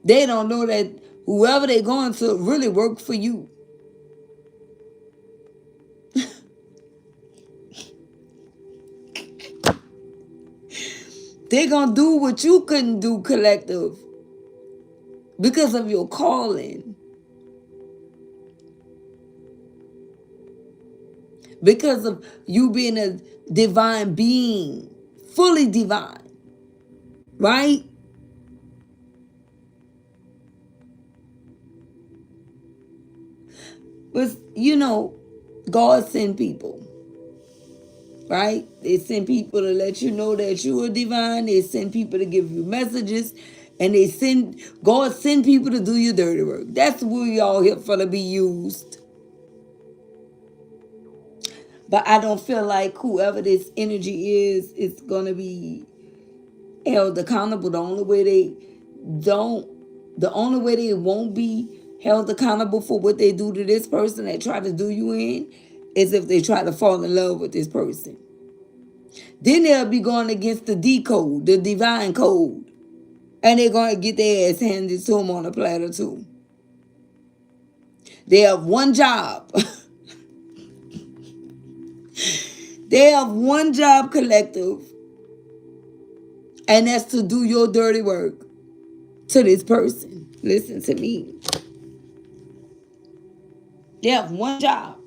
[SPEAKER 1] They don't know that whoever they're going to really work for you. They're gonna do what you couldn't do, collective, because of your calling. Because of you being a divine being, fully divine, right? But you know, God sent people, right? They send people to let you know that you are divine. They send people to give you messages, and God send people to do your dirty work. That's what we all here for, to be used. But I don't feel like whoever this energy is gonna be held accountable. The only way they won't be held accountable for what they do to this person that try to do you in is if they try to fall in love with this person. Then they'll be going against the D code, the divine code. And they're going to get their ass handed to them on a platter too. They have one job. They have one job, collective. And that's to do your dirty work to this person. Listen to me. They have one job.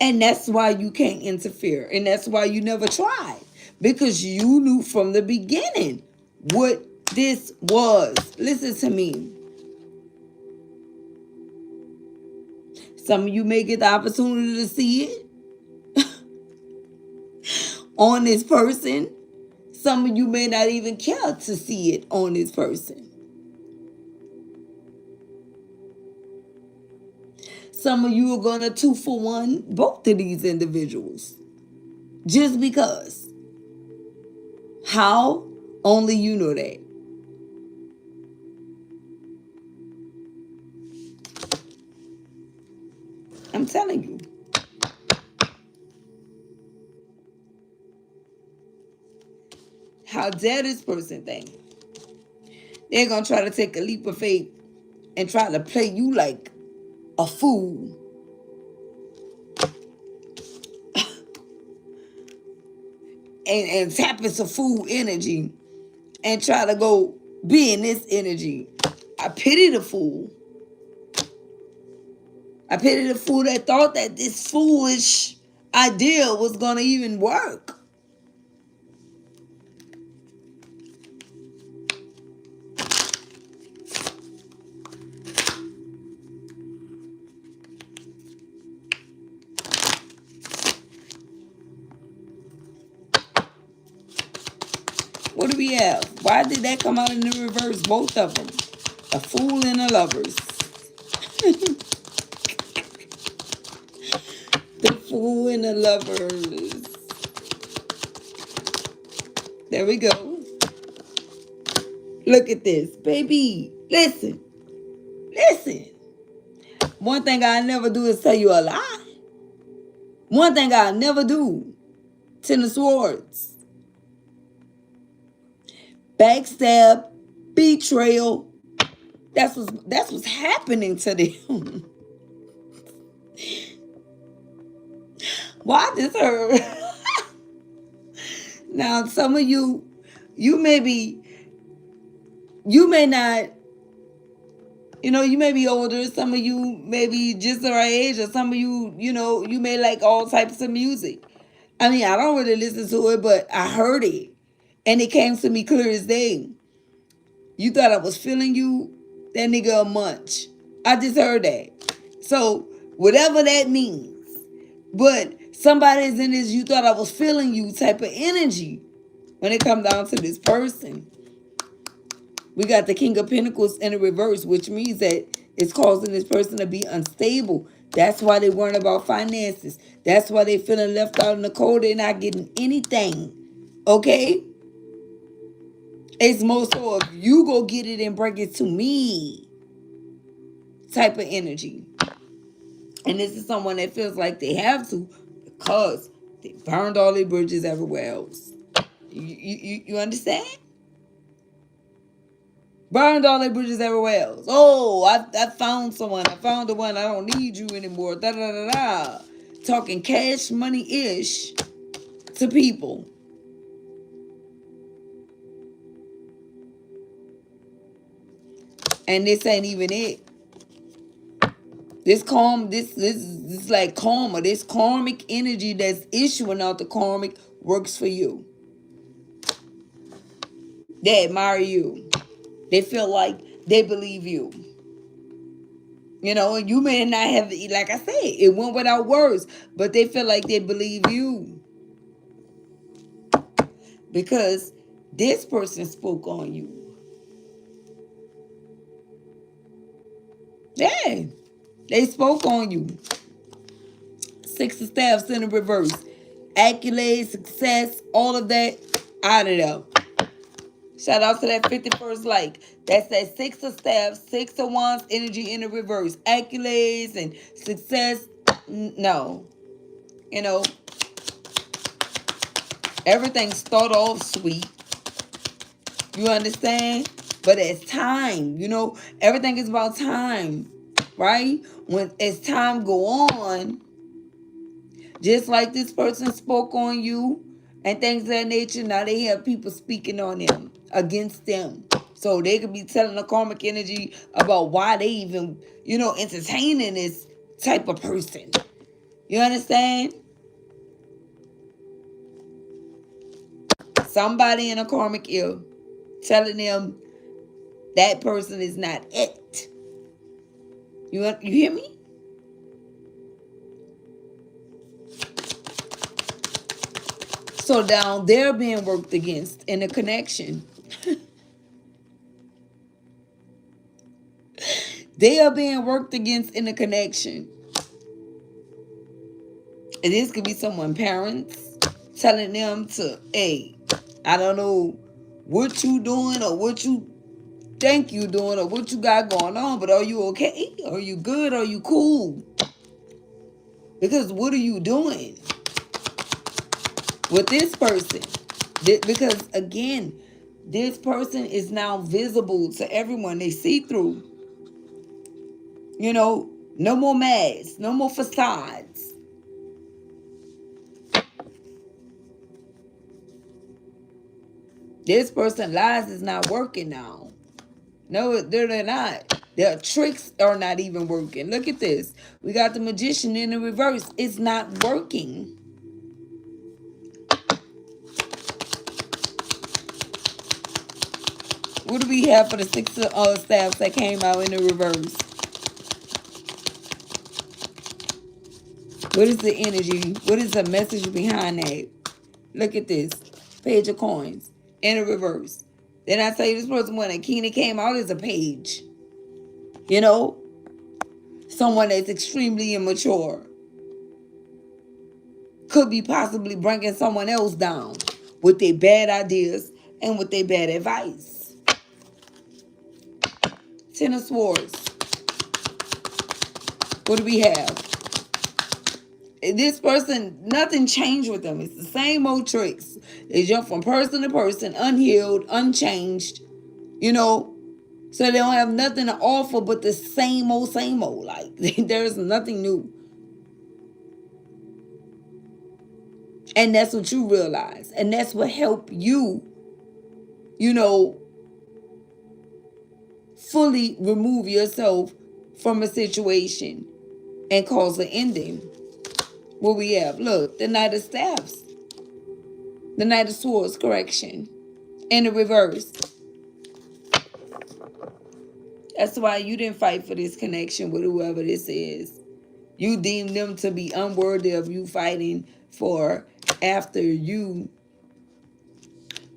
[SPEAKER 1] And that's why you can't interfere. And that's why you never tried. Because you knew from the beginning what this was. Listen to me. Some of you may get the opportunity to see it on this person. Some of you may not even care to see it on this person. Some of you are going to 2-for-1 both of these individuals. Just because. How? Only you know that. I'm telling you. How dare this person think? They're going to try to take a leap of faith and try to play you like a fool. And tap into fool energy and try to go be in this energy. I pity the fool. I pity the fool that thought that this foolish idea was going to even work. What do we have? Why did that come out in the reverse? Both of them. A fool and a lovers. The fool and the lovers. There we go. Look at this. Baby, listen. Listen. One thing I never do is tell you a lie. One thing I never do. Ten of Swords. Backstab. Betrayal. That's what's happening to them. Why this hurt? Now, some of you may not, you may be older. Some of you may be just the right age, or some of you, you may like all types of music. I mean, I don't really listen to it, but I heard it. And it came to me clear as day. You thought I was feeling you? That nigga a munch. I just heard that. So, whatever that means. But somebody's in this you thought I was feeling you type of energy when it comes down to this person. We got the King of Pentacles in the reverse, which means that it's causing this person to be unstable. That's why they worrying about finances. That's why they feeling left out in the cold. They're not getting anything. Okay? It's more so if you go get it and bring it to me type of energy. And this is someone that feels like they have to because they burned all their bridges everywhere else. You understand? Burned all their bridges everywhere else. Oh, I found someone. I found the one. I don't need you anymore. Da da da da. Talking cash money-ish to people. And this ain't even it. This like karma. This karmic energy that's issuing out the karmic works for you. They admire you. They feel like they believe you. And you may not have, like I said, it went without words, but they feel like they believe you. Because this person spoke on you. Yeah, they spoke on you. Six of Staffs in the reverse. Accolades, success, all of that, out of there. Shout out to that 51st like. That's that Six of Staffs, Six of Wands energy in the reverse. Accolades and success, no. Everything start off sweet. You understand? But it's time, everything is about time, right? When as time go on, just like this person spoke on you and things of that nature, now they have people speaking on them, against them. So they could be telling the karmic energy about why they even, entertaining this type of person. You understand? Somebody in a karmic ear telling them that person is not it. You hear me? So now they're being worked against in a connection. They are being worked against in a connection. And this could be someone's parents, telling them to, hey, I don't know what you doing or what you think you doing or what you got going on, but are you okay? Are you good? Are you cool? Because what are you doing with this person? Because again, this person is now visible to everyone. They see through. You know, no more masks, no more facades. This person lies is not working now. No, they're not. Their tricks are not even working. Look at this. We got the magician in the reverse. It's not working. What do we have for the six of staffs that came out in the reverse? What is the energy? What is the message behind that? Look at this. Page of coins in the reverse. Then I tell you this person when a king that came out is a page. You know? Someone that's extremely immature. Could be possibly bringing someone else down with their bad ideas and with their bad advice. Ten of Swords. What do we have? This person, nothing changed with them. It's the same old tricks. They jump from person to person, unhealed, unchanged, you know. So they don't have nothing to offer but the same old, same old. Like, there's nothing new. And that's what you realize. And that's what helped you, you know, fully remove yourself from a situation and cause an ending. What we have, look, the Knight of Staffs, the Knight of Swords, correction, in the reverse. That's why you didn't fight for this connection with whoever this is. You deemed them to be unworthy of you fighting for after you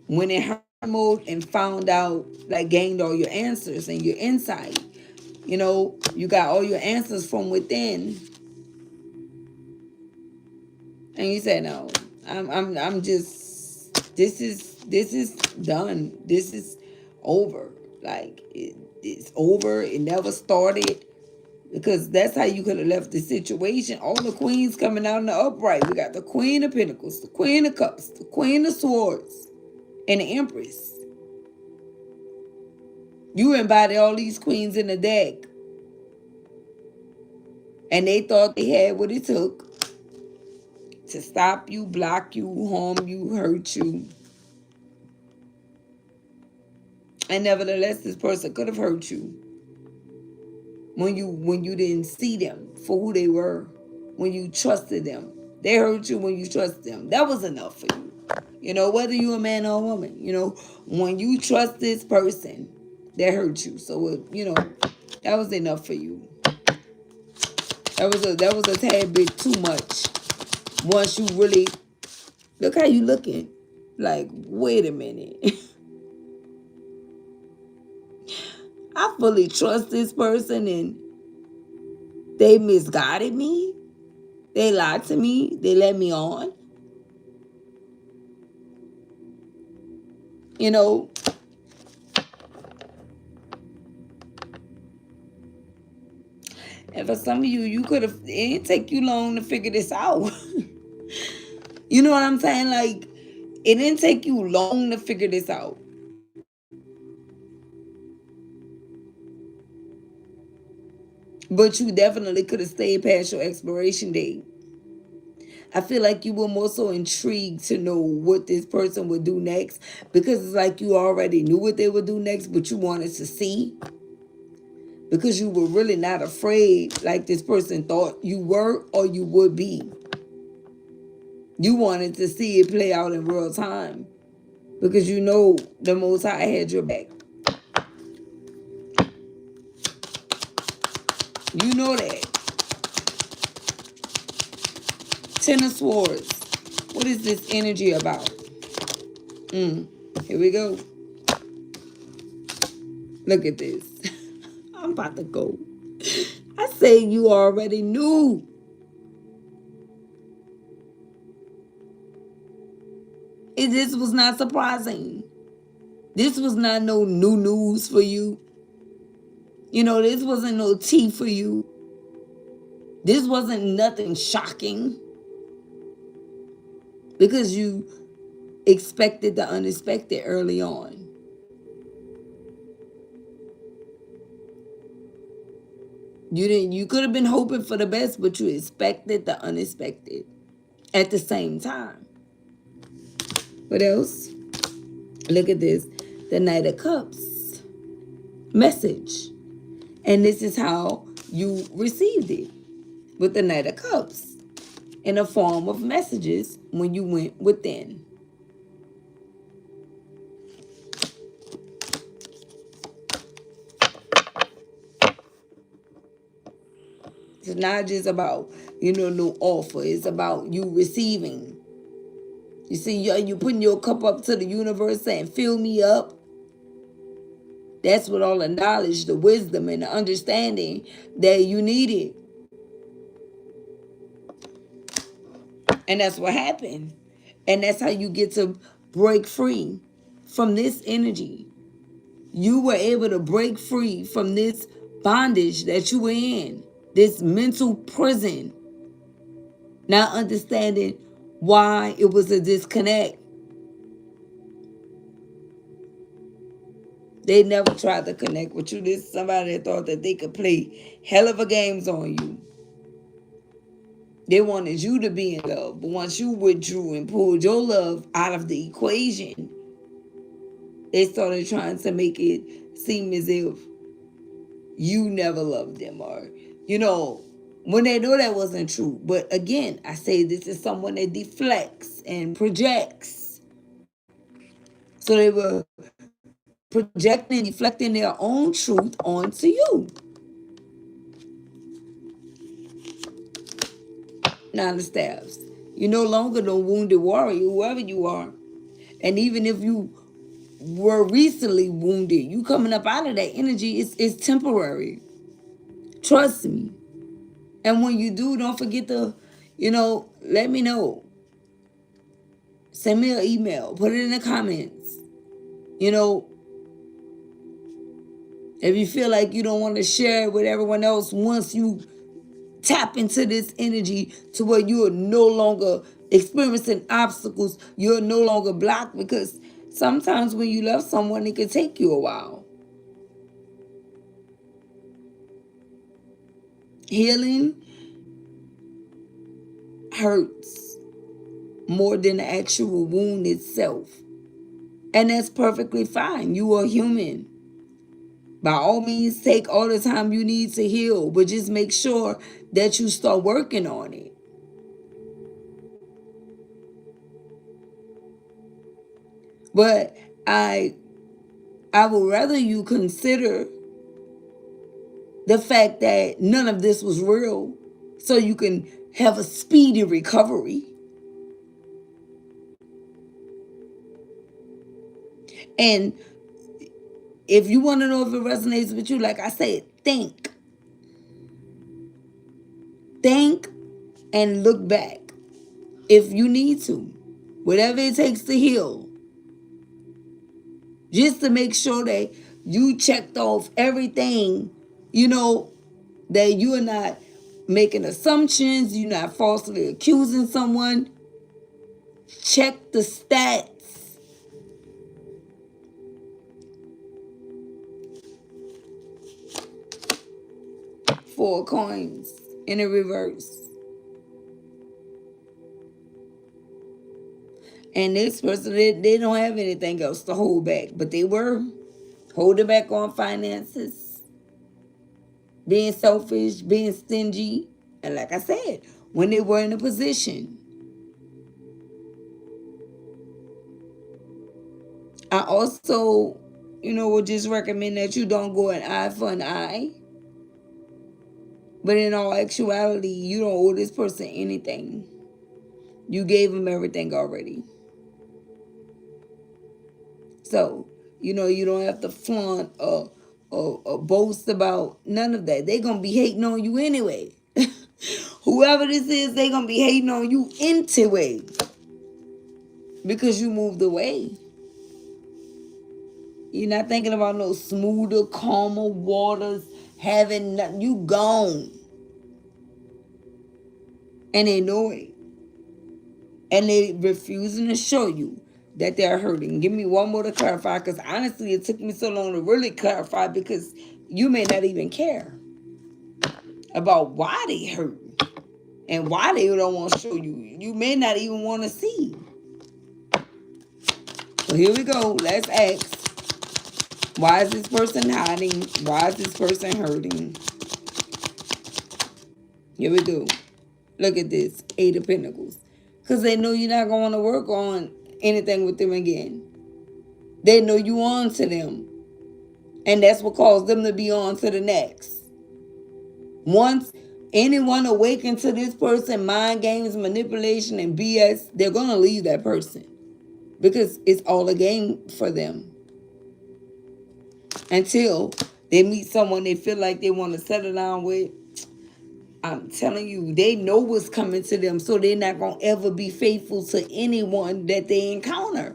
[SPEAKER 1] went in her mode and found out, like gained all your answers and your insight. You know, you got all your answers from within. And you said, no, I'm just, this is done. This is over. Like, it's over. It never started. Because that's how you could have left the situation. All the queens coming out in the upright. We got the Queen of Pentacles, the Queen of Cups, the Queen of Swords, and the Empress. You embody all these queens in the deck. And they thought they had what it took to stop you, block you, harm you, hurt you. And nevertheless, this person could have hurt you when you didn't see them for who they were, when you trusted them. They hurt you when you trust them. That was enough for you. You know, whether you're a man or a woman, you know, when you trust this person, that hurt you. So, you know, that was enough for you. That was a tad bit too much. Once you really, look how you looking. Like, wait a minute. I fully trust this person and they misguided me. They lied to me. They led me on. You know, and for some of you, you could have, it didn't take you long to figure this out. You know what I'm saying? Like, it didn't take you long to figure this out. But you definitely could have stayed past your expiration date. I feel like you were more so intrigued to know what this person would do next, because it's like you already knew what they would do next, but you wanted to see, because you were really not afraid like this person thought you were or you would be. You wanted to see it play out in real time because you know the Most High had your back. You know that. Ten of Swords. What is this energy about? Here we go. Look at this. I'm about to go. I say you already knew. This was not surprising. This was not no new news for you. This wasn't no tea for you. This wasn't nothing shocking because you expected the unexpected early on. You could have been hoping for the best, but you expected the unexpected at the same time. What else? Look at this. The Knight of Cups message. And this is how you received it, with the Knight of Cups, in a form of messages when you went within. It's not just about, no offer. It's about you receiving. You see, you putting your cup up to the universe saying, fill me up. That's what all the knowledge, the wisdom, and the understanding that you needed. And that's what happened. And that's how you get to break free from this energy. You were able to break free from this bondage that you were in, this mental prison. Not understanding why it was a disconnect. They never tried to connect with you. This is somebody that thought that they could play hell of a games on you. They wanted you to be in love. But once you withdrew and pulled your love out of the equation, they started trying to make it seem as if you never loved them, or, when they know that wasn't true. But again, I say this is someone that deflects and projects. So they were projecting and deflecting their own truth onto you. Nine of Staffs. You're no longer the wounded warrior, whoever you are. And even if you were recently wounded, you coming up out of that energy is temporary. Trust me. And when you do, don't forget to, let me know. Send me an email. Put it in the comments. If you feel like you don't want to share it with everyone else, once you tap into this energy to where you are no longer experiencing obstacles, you're no longer blocked, because sometimes when you love someone, it can take you a while. Healing hurts more than the actual wound itself. And that's perfectly fine. You are human. By all means, take all the time you need to heal, but just make sure that you start working on it. But I would rather you consider the fact that none of this was real, so you can have a speedy recovery. And if you want to know if it resonates with you, like I said, think and look back if you need to, whatever it takes to heal, just to make sure that you checked off everything, that you are not making assumptions, you're not falsely accusing someone. Check the stats. Four coins in a reverse. And this person, they don't have anything else to hold back, but they were holding back on finances, being selfish, being stingy. And like I said, when they were in a position, I also, would just recommend that you don't go an eye for an eye. But in all actuality, you don't owe this person anything. You gave them everything already. So, you don't have to flaunt or boast about none of that. They're going to be hating on you anyway. Whoever this is, they're going to be hating on you anyway. because you moved away. You're not thinking about no smoother, calmer waters, having nothing. You gone. And they know it. And they refusing to show you that they're hurting. Give me one more to clarify, because honestly, it took me so long to really clarify, because you may not even care about why they hurt and why they don't want to show you. You may not even want to see. So here we go. Let's ask. Why is this person hiding? Why is this person hurting? Here we go. Look at this. 8 of Pentacles. Because they know you're not going to work on anything with them again. They know you on to them. And that's what caused them to be on to the next. Once anyone awakened to this person, mind games, manipulation, and BS, they're going to leave that person. Because it's all a game for them. Until they meet someone they feel like they want to settle down with. I'm telling you, they know what's coming to them, so they're not going to ever be faithful to anyone that they encounter.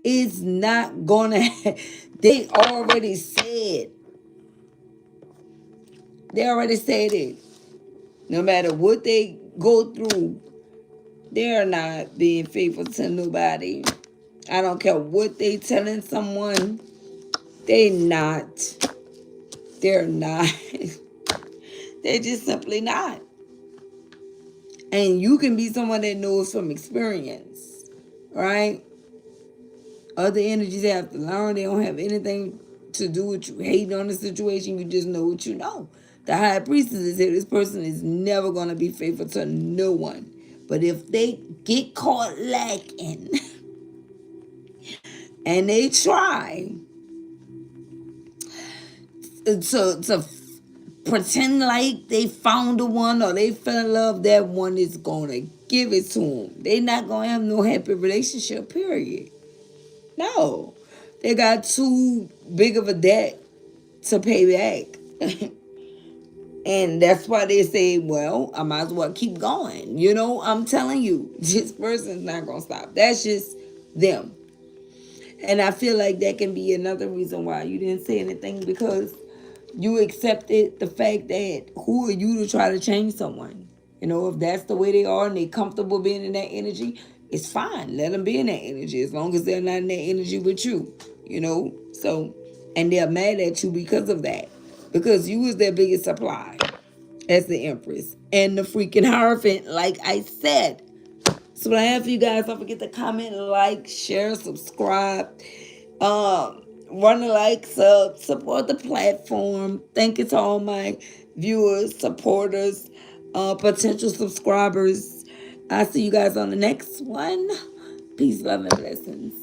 [SPEAKER 1] It's not going to... They already said. They already said it. No matter what they go through, they're not being faithful to nobody. I don't care what they telling someone. They're not. They're not. They're just simply not. And you can be someone that knows from experience, right? Other energies have to learn. They don't have anything to do with you hating on the situation. You just know what you know. The high priestess is here. This person is never going to be faithful to no one. But if they get caught lacking and they try to pretend like they found the one or they fell in love, that one is going to give it to them. They're not going to have no happy relationship, period. No. They got too big of a debt to pay back. And that's why they say, well, I might as well keep going. You know, I'm telling you, this person's not going to stop. That's just them. And I feel like that can be another reason why you didn't say anything, because you accepted the fact that who are you to try to change someone? You know, if that's the way they are and they're comfortable being in that energy, it's fine. Let them be in that energy as long as they're not in that energy with you, you know? So, and they're mad at you because of that. Because you was their biggest supply as the Empress. And the freaking Hierophant, like I said. So what I have for you guys, don't forget to comment, like, share, subscribe. Run a like, support the platform. Thank you to all my viewers, supporters, potential subscribers. I'll see you guys on the next one. Peace, love, and blessings.